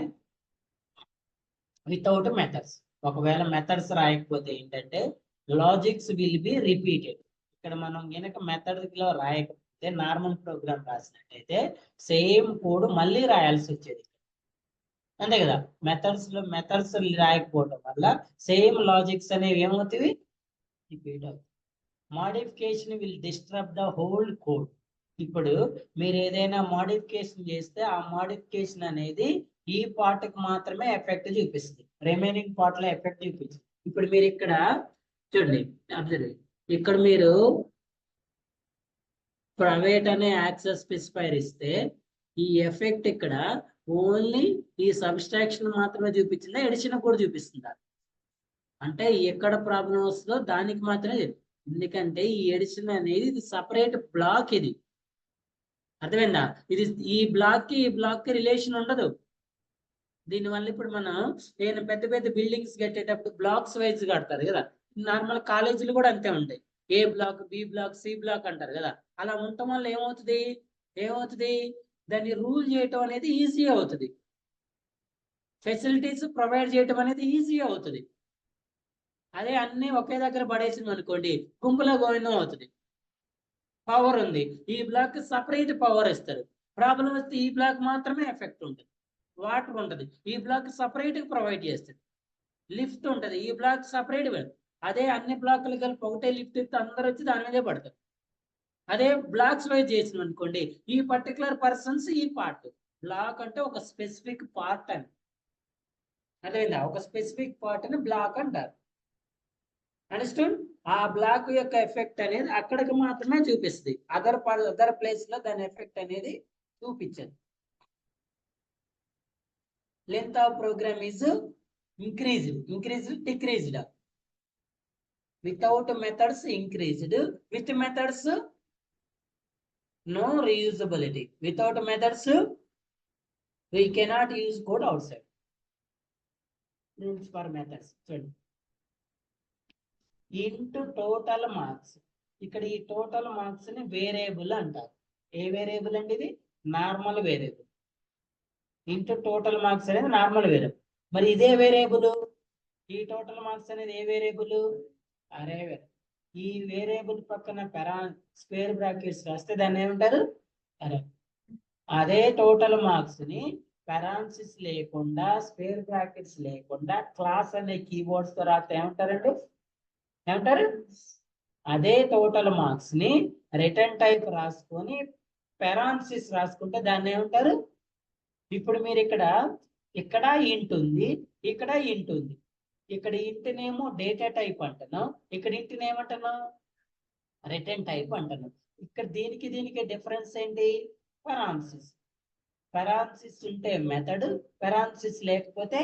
without methods. ఒకవేళ మెథడ్స్ రాయకపోతే ఏంటంటే లాజిక్స్ విల్ బి రిపీటెడ్. ఇక్కడ మనం కనుక మెథడ్ లో రాయకపోతే, నార్మల్ ప్రోగ్రామ్ రాసినట్టయితే సేమ్ కోడ్ మళ్ళీ రాయాల్సి వచ్చేది. అంతే కదా? మెథడ్స్ రాయకపోవడం వల్ల సేమ్ లాజిక్స్ అనేవి ఏమవుతాయి? రిపీట్ అవుతాయి. Modification will disturb the whole code. ఇప్పుడు మీరు ఏదైనా మోడిఫికేషన్ చేస్తే ఆ మోడిఫికేషన్ అనేది ఈ పార్ట్ కి మాత్రమే ఎఫెక్ట్ చూపిస్తుంది, రిమైనింగ్ పార్ట్ లో ఎఫెక్ట్ చూపిస్తుంది. ఇప్పుడు మీరు ఇక్కడ చూడండి, అబ్జర్వ్, ఇక్కడ మీరు ప్రైవేట్ అనే యాక్సెస్ స్పెసిఫైర్ ఇస్తే ఈ ఎఫెక్ట్ ఇక్కడ ఓన్లీ ఈ సబ్స్ట్రాక్షన్ మాత్రమే చూపించిందా, ఎడిషన్ కూడా చూపిస్తుందా? అంటే ఎక్కడ ప్రాబ్లం వస్తుందో దానికి మాత్రమే. ఎందుకంటే ఈ ఎడిషన్ అనేది ఇది సపరేట్ బ్లాక్. ఇది అర్థమైందా? ఇది ఈ బ్లాక్ కి రిలేషన్ ఉండదు. దీనివల్ల ఇప్పుడు మనం నేను పెద్ద పెద్ద బిల్డింగ్స్ కట్టేటప్పుడు బ్లాక్స్ వైజ్ కడతారు కదా. నార్మల్ కాలేజీలు కూడా అంతే ఉంటాయి. A block, B block, C block అంటారు కదా. అలా ఉండటం వల్ల ఏమవుతుంది దాన్ని రూల్ చేయటం అనేది ఈజీ అవుతుంది. ఫెసిలిటీస్ ప్రొవైడ్ చేయటం అనేది ఈజీ అవుతుంది. అదే అన్ని ఒకే దగ్గర పడేసింది అనుకోండి, గుంపులో గోవిందం అవుతుంది. పవర్ ఉంది, ఈ బ్లాక్ సపరేట్ పవర్ ఇస్తారు. ప్రాబ్లం వస్తే ఈ బ్లాక్ మాత్రమే ఎఫెక్ట్ ఉంటుంది. వాటర్ ఉంటుంది, ఈ బ్లాక్ సపరేట్ ప్రొవైడ్ చేస్తుంది. లిఫ్ట్ ఉంటుంది, ఈ బ్లాక్ సపరేట్. అదే అన్ని బ్లాక్లు కలిపి ఒకటే లిఫ్ట్ ఇస్తే అందరూ వచ్చి దాని మీదే పడతారు. అదే బ్లాక్స్ వైజ్ చేసిన అనుకోండి, ఈ పర్టికులర్ పర్సన్స్ ఈ పార్ట్. బ్లాక్ అంటే ఒక స్పెసిఫిక్ పార్ట్ అని. అదేందా ఒక స్పెసిఫిక్ పార్ట్ అని బ్లాక్ అంటారు. అండర్స్టాండ్? ఆ బ్లాక్ యొక్క ఎఫెక్ట్ అనేది అక్కడికి మాత్రమే చూపిస్తుంది. అదర్ ప్లేస్ లో దాని ఎఫెక్ట్ అనేది చూపించదు. Length of program is increased, decreased. Without methods increased, with methods no reusability. Without methods we cannot use code outside. Rules for methods. Into total marks. ఇక్కడ ఈ టోటల్ మార్క్స్ ని వేరియబుల్ అంటారు. ఏ వేరియబుల్ అంటే ఇది normal variable. Into total marks అనేది నార్మల్ వేరియబుల్. మరి ఇదే వేరియబుల్, ఈ టోటల్ మార్క్స్ అనేది ఏ వేరియబుల్? అరే ఈ వేరియబుల్ పక్కన స్క్వేర్ బ్రాకెట్స్ రాస్తే దాన్ని ఏమంటారు? అరే. అదే టోటల్ మార్క్స్ ని పెరాన్సిస్ లేకుండా, స్క్వేర్ బ్రాకెట్స్ లేకుండా క్లాస్ అనే కీవర్డ్స్ తో రాస్తే ఏమంటారండి? ఏమంటారు? అదే టోటల్ మార్క్స్ ని రిటర్న్ టైప్ రాసుకొని పెరాన్సిస్ రాసుకుంటే దాన్ని ఏమంటారు? ఇప్పుడు మీరు ఇక్కడ ఇంట్ ఉంది, ఇక్కడ ఇంట్ ఉంది. ఇక్కడ ఇంటినేమో డేటా టైప్ అంటున్నాం, ఇక్కడ ఇంటిని ఏమంటున్నాం? రిటర్న్ టైప్ అంటున్నాం. ఇక్కడ దీనికి డిఫరెన్స్ ఏంటి? పెరాన్సిస్ ఉంటే మెథడ్, పెరాన్సిస్ లేకపోతే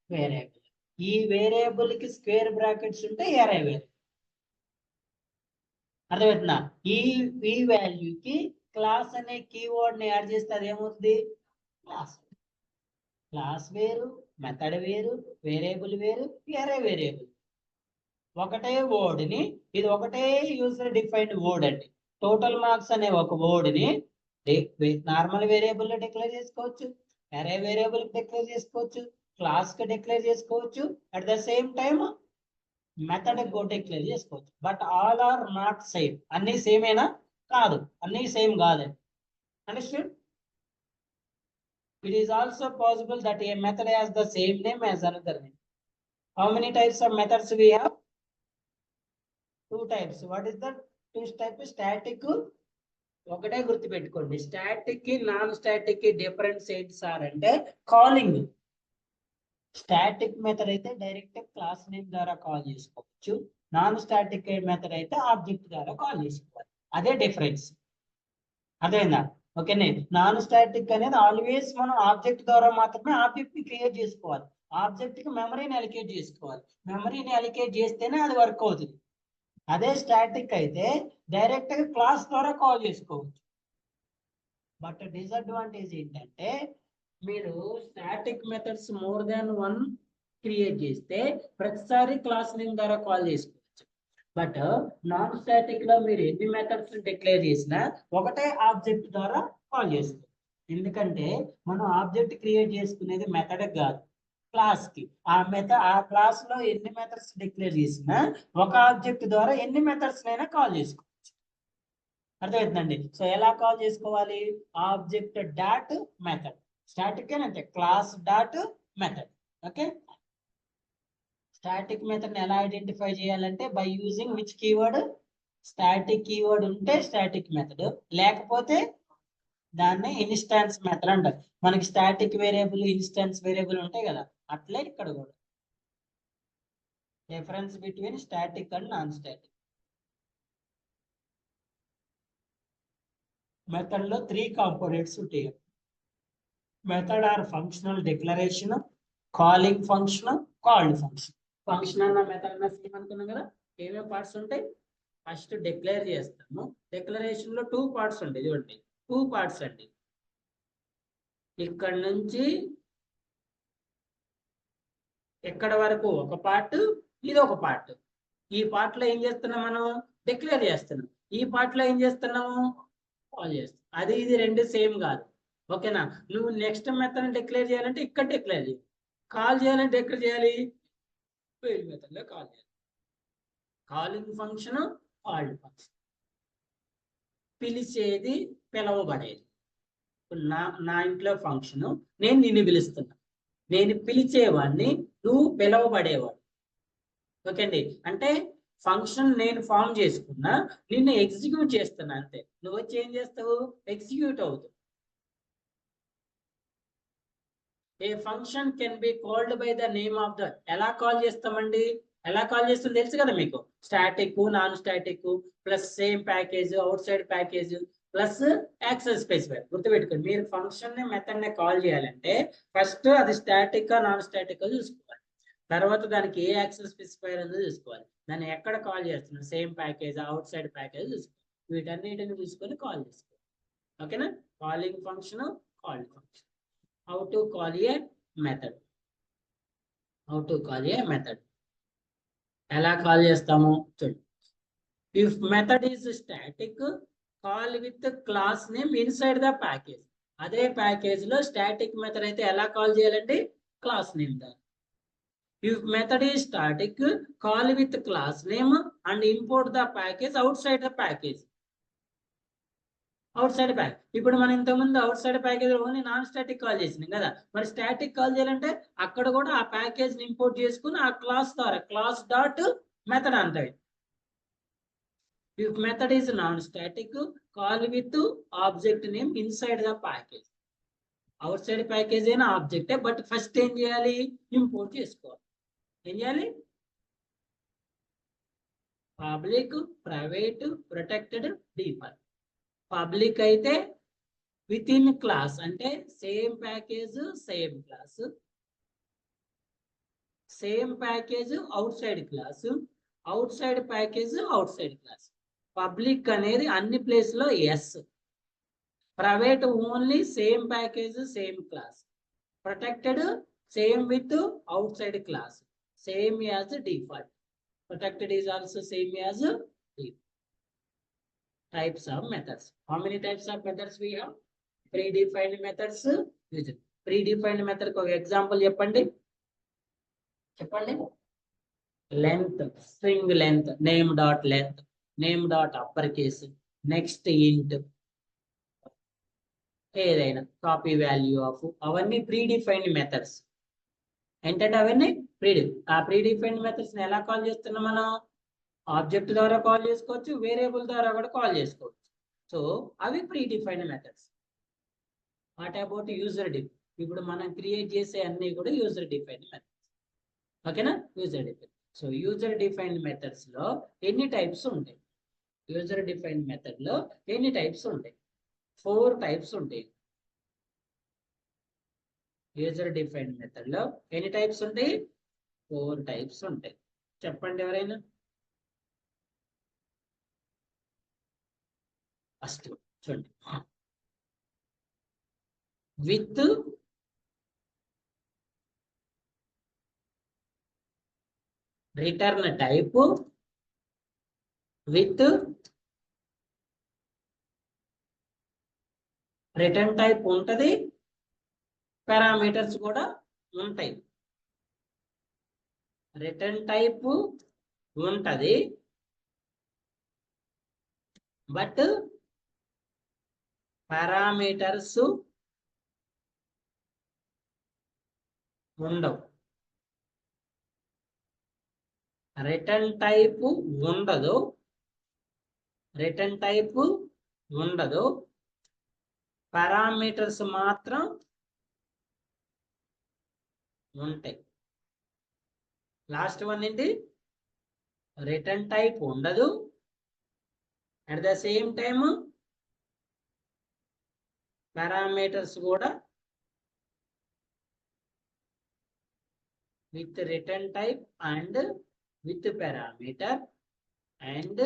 వేరియబుల్. ఈ వేరియబుల్ కి స్క్వేర్ బ్రాకెట్స్ ఉంటే అరే వేరియబుల్. అర్థమవుతుందా? ఈ వాల్యూకి క్లాస్ అనే కీవర్డ్ ని యాడ్ చేస్తే అదేమవుతుంది? క్లాస్ వేరు, మెథడ్ వేరు, వేరియబుల్ వేరు, అరే వేరియబుల్. ఒకటే వర్డ్ ని, ఇది ఒకటే యూజర్ డిఫైన్డ్ వర్డ్ అండి. టోటల్ మార్క్స్ అనే ఒక వర్డ్ ని నార్మల్ వేరియబుల్ లో డిక్లేర్ చేసుకోవచ్చు, అరే వేరియబుల్ డిక్లేర్ చేసుకోవచ్చు, క్లాస్ కి డిక్లేర్ చేసుకోవచ్చు, at the same time method కి డిక్లేర్ చేసుకోవచ్చు. But all are not same. అన్ని సేమేనా? కాదు, అన్ని సేమ్ కాదండి. Understood? It is also possible that a method has the same name as another name. How many types of methods we have? 2 types. What is the 2 types? Static. ఒకటే గుర్తు పెట్టుకోండి, స్టాటిక్ కి నాన్ స్టాటిక్ కి డిఫరెన్స్ ఏంటి సార్ అంటే కాలింగ్. స్టాటిక్ మెథడ్ అయితే డైరెక్ట్ క్లాస్ నేమ్ ద్వారా కాల్ చేసుకోవచ్చు, నాన్ స్టాటిక్ మెథడ్ అయితే ఆబ్జెక్ట్ ద్వారా కాల్ చేసుకోవాలి. అదే డిఫరెన్స్. అదేనా? ఓకేనే. నాన్ స్టాటిక్ అనేది ఆల్వేస్ మనం ఆబ్జెక్ట్ ద్వారా మాత్రమే ఆబ్జెక్ట్ ని క్రియేట్ చేసుకోవాలి. ఆబ్జెక్ట్ కి మెమరీని అలికేట్ చేసుకోవాలి. మెమరీని అలికేట్ చేస్తేనే అది వర్క్ అవుతుంది. అదే స్టాటిక్ అయితే డైరెక్ట్ గా క్లాస్ ద్వారా కాల్ చేసుకోవచ్చు. బట్ డిసడ్వాంటేజ్ ఏంటంటే మీరు static methods more than 1 create చేస్తే ప్రతిసారి క్లాస్ నేమ్ ద్వారా కాల్ చేసుకోవచ్చు. బట్ నాన్ స్టాటిక్ లో మీరు ఎన్ని మెథడ్స్ డిక్లేర్ చేసినా ఒకటే ఆబ్జెక్ట్ ద్వారా కాల్ చేసుకోవచ్చు. ఎందుకంటే మనం ఆబ్జెక్ట్ క్రియేట్ చేసుకునేది మెథడ్ కాదు, క్లాస్ కి. ఆ క్లాస్ లో ఎన్ని మెథడ్స్ డిక్లేర్ చేసినా ఒక ఆబ్జెక్ట్ ద్వారా ఎన్ని మెథడ్స్ అయినా కాల్ చేసుకోవచ్చు. అర్థమవుతుందండి? సో ఎలా కాల్ చేసుకోవాలి? Object dot method. స్టాటిక్ అంటే class dot method. Okay. Static method ని ఎలా ఐడెంటిఫై చేయాలంటే by using which keyword? Static keyword ఉంటే స్టాటిక్ మెథడ్, లేకపోతే దాన్ని ఇన్స్టాన్స్ మెథడ్ అంటారు. మనకి స్టాటిక్ వేరియబుల్, ఇన్స్టాన్స్ వేరియబుల్ ఉంటాయి కదా, అట్లే ఇక్కడ కూడా. Difference between static and non static. Method లో 3 కాంపోనెంట్స్ ఉంటాయి. Method or functional declaration, calling function, called function. Function అన్న మెథడ్ అన్న సేమ్ అనుకున్నాం కదా. ఏమేమి పార్ట్స్ ఉంటాయి? ఫస్ట్ డిక్లేర్ చేస్తాము. డిక్లరేషన్ లో 2 పార్ట్స్ ఉంటాయి. చూడండి 2 పార్ట్స్ అండి. ఇక్కడ నుంచి ఎక్కడ వరకు ఒక పార్ట్, ఇది ఒక పార్ట్. ఈ పార్ట్ లో ఏం చేస్తున్నాం మనం? డిక్లేర్ చేస్తున్నాం. ఈ పార్ట్ లో ఏం చేస్తున్నాము? కాల్ చేస్తాం. అది ఇది రెండు సేమ్ కాదు. ఓకేనా? నువ్వు నెక్స్ట్ మెథడ్ డిక్లేర్ చేయాలంటే ఇక్కడ డిక్లేర్ చేయాలి. కాల్ చేయాలంటే ఎక్కడ చేయాలి? ఫెయిల్ మెథడ్ లో కాల్ చేయాలి. Calling function, called function. పిలిచేది, పిలవబడేది. నా ఇంట్లో ఫంక్షన్, నేను నిన్ను పిలుస్తున్నా. నేను పిలిచేవాడిని, నువ్వు పిలవబడేవాడు. ఓకే అండి. అంటే ఫంక్షన్ నేను ఫామ్ చేసుకున్నా, నిన్ను ఎగ్జిక్యూట్ చేస్తున్నా అంతే. నువ్వు వచ్చి ఏం చేస్తావు? ఎగ్జిక్యూట్ అవుతావు. A function can be called by the name of the. ఎలా కాల్ చేస్తామండి? ఎలా కాల్ చేస్తుంది తెలుసు కదా మీకు. Static, non static, plus same package, outside package, plus access specifier. గుర్తుపెట్టుకోండి, మీరు ఫంక్షన్ మెథడ్ ని కాల్ చేయాలంటే ఫస్ట్ అది స్టాటిక్ నాన్ స్టాటిక్ చూసుకోవాలి. తర్వాత దానికి ఏ యాక్సెస్ స్పెసిఫైర్ ఉందో చూసుకోవాలి. దాన్ని ఎక్కడ కాల్ చేస్తున్నాం, same package, outside package చూసుకోవాలి. వీటన్నిటిని చూసుకొని కాల్ చేసుకోవాలి. ఓకేనా? Calling function, called function. How to call a method? How to call a method? ఎలా కాల్ చేస్తాము చూడండి. If method is static, call with class name inside the package. అదే ప్యాకేజ్ లో స్టాటిక్ మెథడ్ అయితే ఎలా కాల్ చేయాలండి? క్లాస్ నేమ్ దా. If method is static, call with class name and import the package outside the package. Out side pack. ఇప్పుడు మనం ఇంతకుముందు out side package only non static call చేసినాం కదా. మరి స్టాటిక్ కాల్ చేయాలంటే అక్కడ కూడా ఆ ప్యాకేజ్ ని ఇంపోర్ట్ చేసుకుని ఆ క్లాస్ ద్వారా క్లాస్ డాట్ మెథడ్ అంటాయి. If method is non static, call with object name inside the package. Outside package అయినా ఆబ్జెక్టే, బట్ ఫస్ట్ ఏం చేయాలి? ఇంపోర్ట్ చేసుకోవాలి. ఏం చేయాలి? Public, private, protected, default. Public అయితే విత్ ఇన్ క్లాస్, అంటే same package same class. Same package outside class, outside package outside class. Public అనేది అన్ని ప్లేస్ లో yes. Private only same package same class. Protected same with outside class, same as default. Protected is also same as default. Types of methods. How many types of methods we have? Predefined methods. Predefined method को example చెప్పండి. Length, string length, name dot length, name dot uppercase, next int, ఏదైనా కాపీ వాల్యూ ఆఫ్, అవన్నీ ప్రీడిఫైన్డ్ మెథడ్స్. ఏంటంటే అవన్నీ ఆ ప్రీడిఫైన్డ్ మెథడ్స్ ఎలా కాల్ చేస్తున్నాం మనం? ఆబ్జెక్ట్ ద్వారా కాల్ చేసుకోవచ్చు, వేరియబుల్ ద్వారా కూడా కాల్ చేసుకోవచ్చు. సో అవి predefined methods. What about user define? ఇప్పుడు మనం క్రియేట్ చేసే అన్ని కూడా యూజర్ డిఫైన్డ్ మెథడ్స్. ఓకేనా? User define. So user defined methods లో ఎన్ని టైప్స్ ఉంటాయి? యూజర్ డిఫైన్డ్ మెథడ్ లో ఎన్ని టైప్స్ ఉంటాయి? 4 టైప్స్ ఉంటాయి. యూజర్ డిఫైన్డ్ మెథడ్ లో ఎన్ని టైప్స్ ఉంటాయి? 4 టైప్స్ ఉంటాయి. చెప్పండి ఎవరైనా. ఫస్ట్ చూడండి, with return type, with return type ఉంటది, పారామీటర్స్ కూడా ఉంటాయి. రిటర్న్ టైప్ ఉంటది, బట్ పారామీటర్స్ ఉండవు. రిటర్న్ టైప్ ఉండదు, రిటర్న్ టైప్ ఉండదు, పారామీటర్స్ మాత్రం ఉంటాయి. లాస్ట్ వన్ ఏంటి? రిటర్న్ టైప్ ఉండదు, at the same time parameters కూడా with return type and with parameter and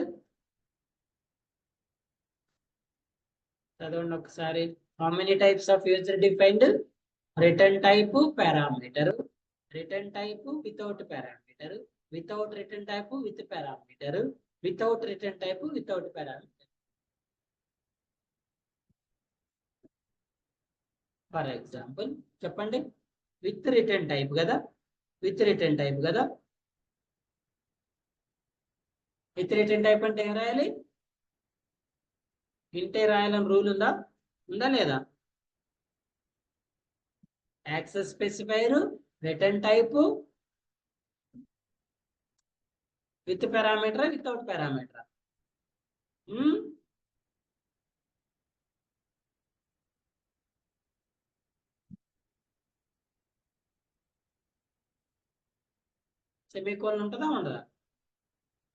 చదవండి ఒకసారి. How many types of user defined? Return type, parameter, return type without parameter, without return type with parameter, without return type without parameter. For example, చెప్పండి. With return type కదా, with return type కదా. With return type అంటే ఏం రాయాలి? ఇంటే రాయాలని రూల్ ఉందా? ఉందా లేదా? Access specifier, return type, with parameter, without parameter. Semicolon ఉంటుందా ఉండదా?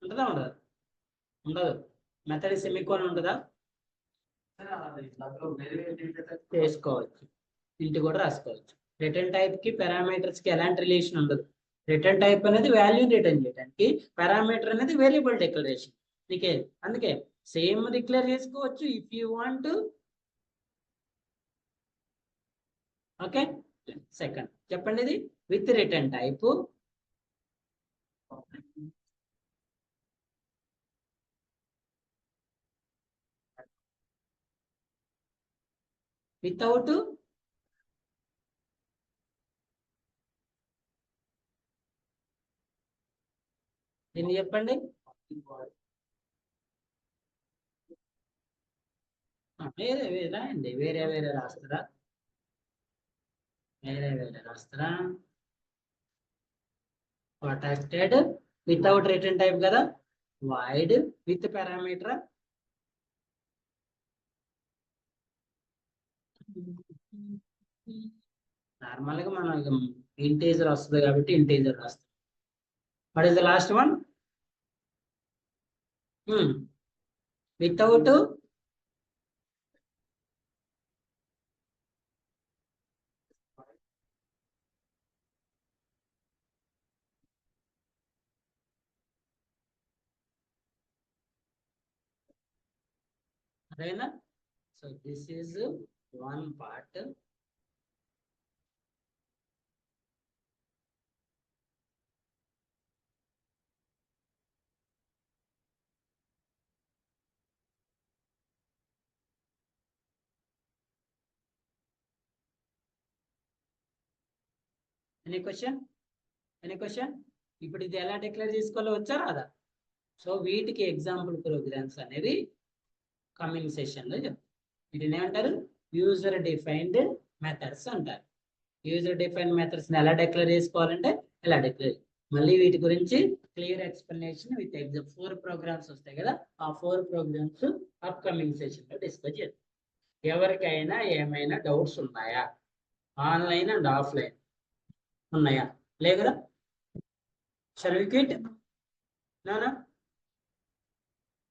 ఉంటుందా ఉండదా? ఉండదు. మెథడ్ సెమీకోలన్ ఉంటుందా? చేసుకోవచ్చు, ఇంటి కూడా రాసుకోవచ్చు. రిటర్న్ టైప్ కి పారామీటర్స్ కి ఎలాంటి రిలేషన్ ఉండదు. రిటర్న్ టైప్ అనేది వాల్యూ రిటర్న్ చేయడానికి, పారామీటర్ అనేది వేరియబుల్ డిక్లరేషన్. నీకే అందుకే సేమ్ డిక్లేర్ చేసుకోవచ్చు if you want. Okay, second చెప్పండి. ఇది విత్ రిటర్న్ టైప్, వితౌట్ దీన్ని చెప్పండి. వేరే వేరే రాయండి, వేరే వేరే రాస్తారా? వేరే వేరే రాస్తారా? ప్రొటెక్టెడ్ వితౌట్ రిటర్న్ టైప్ కదా, వైడ్ విత్ పారామీటర్. నార్మల్ గా మనం ఇంటీజర్ వస్తుంది కాబట్టి ఇంటీజర్ రాస్తాం. What is the last one? Without అదేనా? So this is one part. Any question? Any question? ఇప్పుడు ఇది ఎలా డిక్లేర్ చేసుకోవాలో వచ్చా రాదా? సో వీటికి ఎగ్జాంపుల్ ప్రోగ్రామ్స్ అనేవి కమింగ్ సెషన్ లో చెప్తాం. వీటిని ఏమంటారు? యూజర్ డిఫైన్డ్ మెథడ్స్ అంటారు. యూజర్ డిఫైన్డ్ మెథడ్స్ ఎలా డిక్లేర్ చేసుకోవాలంటే ఎలా డిక్లేర్. మళ్ళీ వీటి గురించి clear explanation with exam 4 programmes వస్తాయి కదా, ఆ 4 ప్రోగ్రామ్స్ అప్కమింగ్ సెషన్ లో డిస్కస్ చేద్దాం. ఎవరికైనా ఏమైనా డౌట్స్ ఉన్నాయా? ఆన్లైన్ అండ్ ఆఫ్లైన్ ఉన్నాయా? లే కదా? Shall we quit? నానా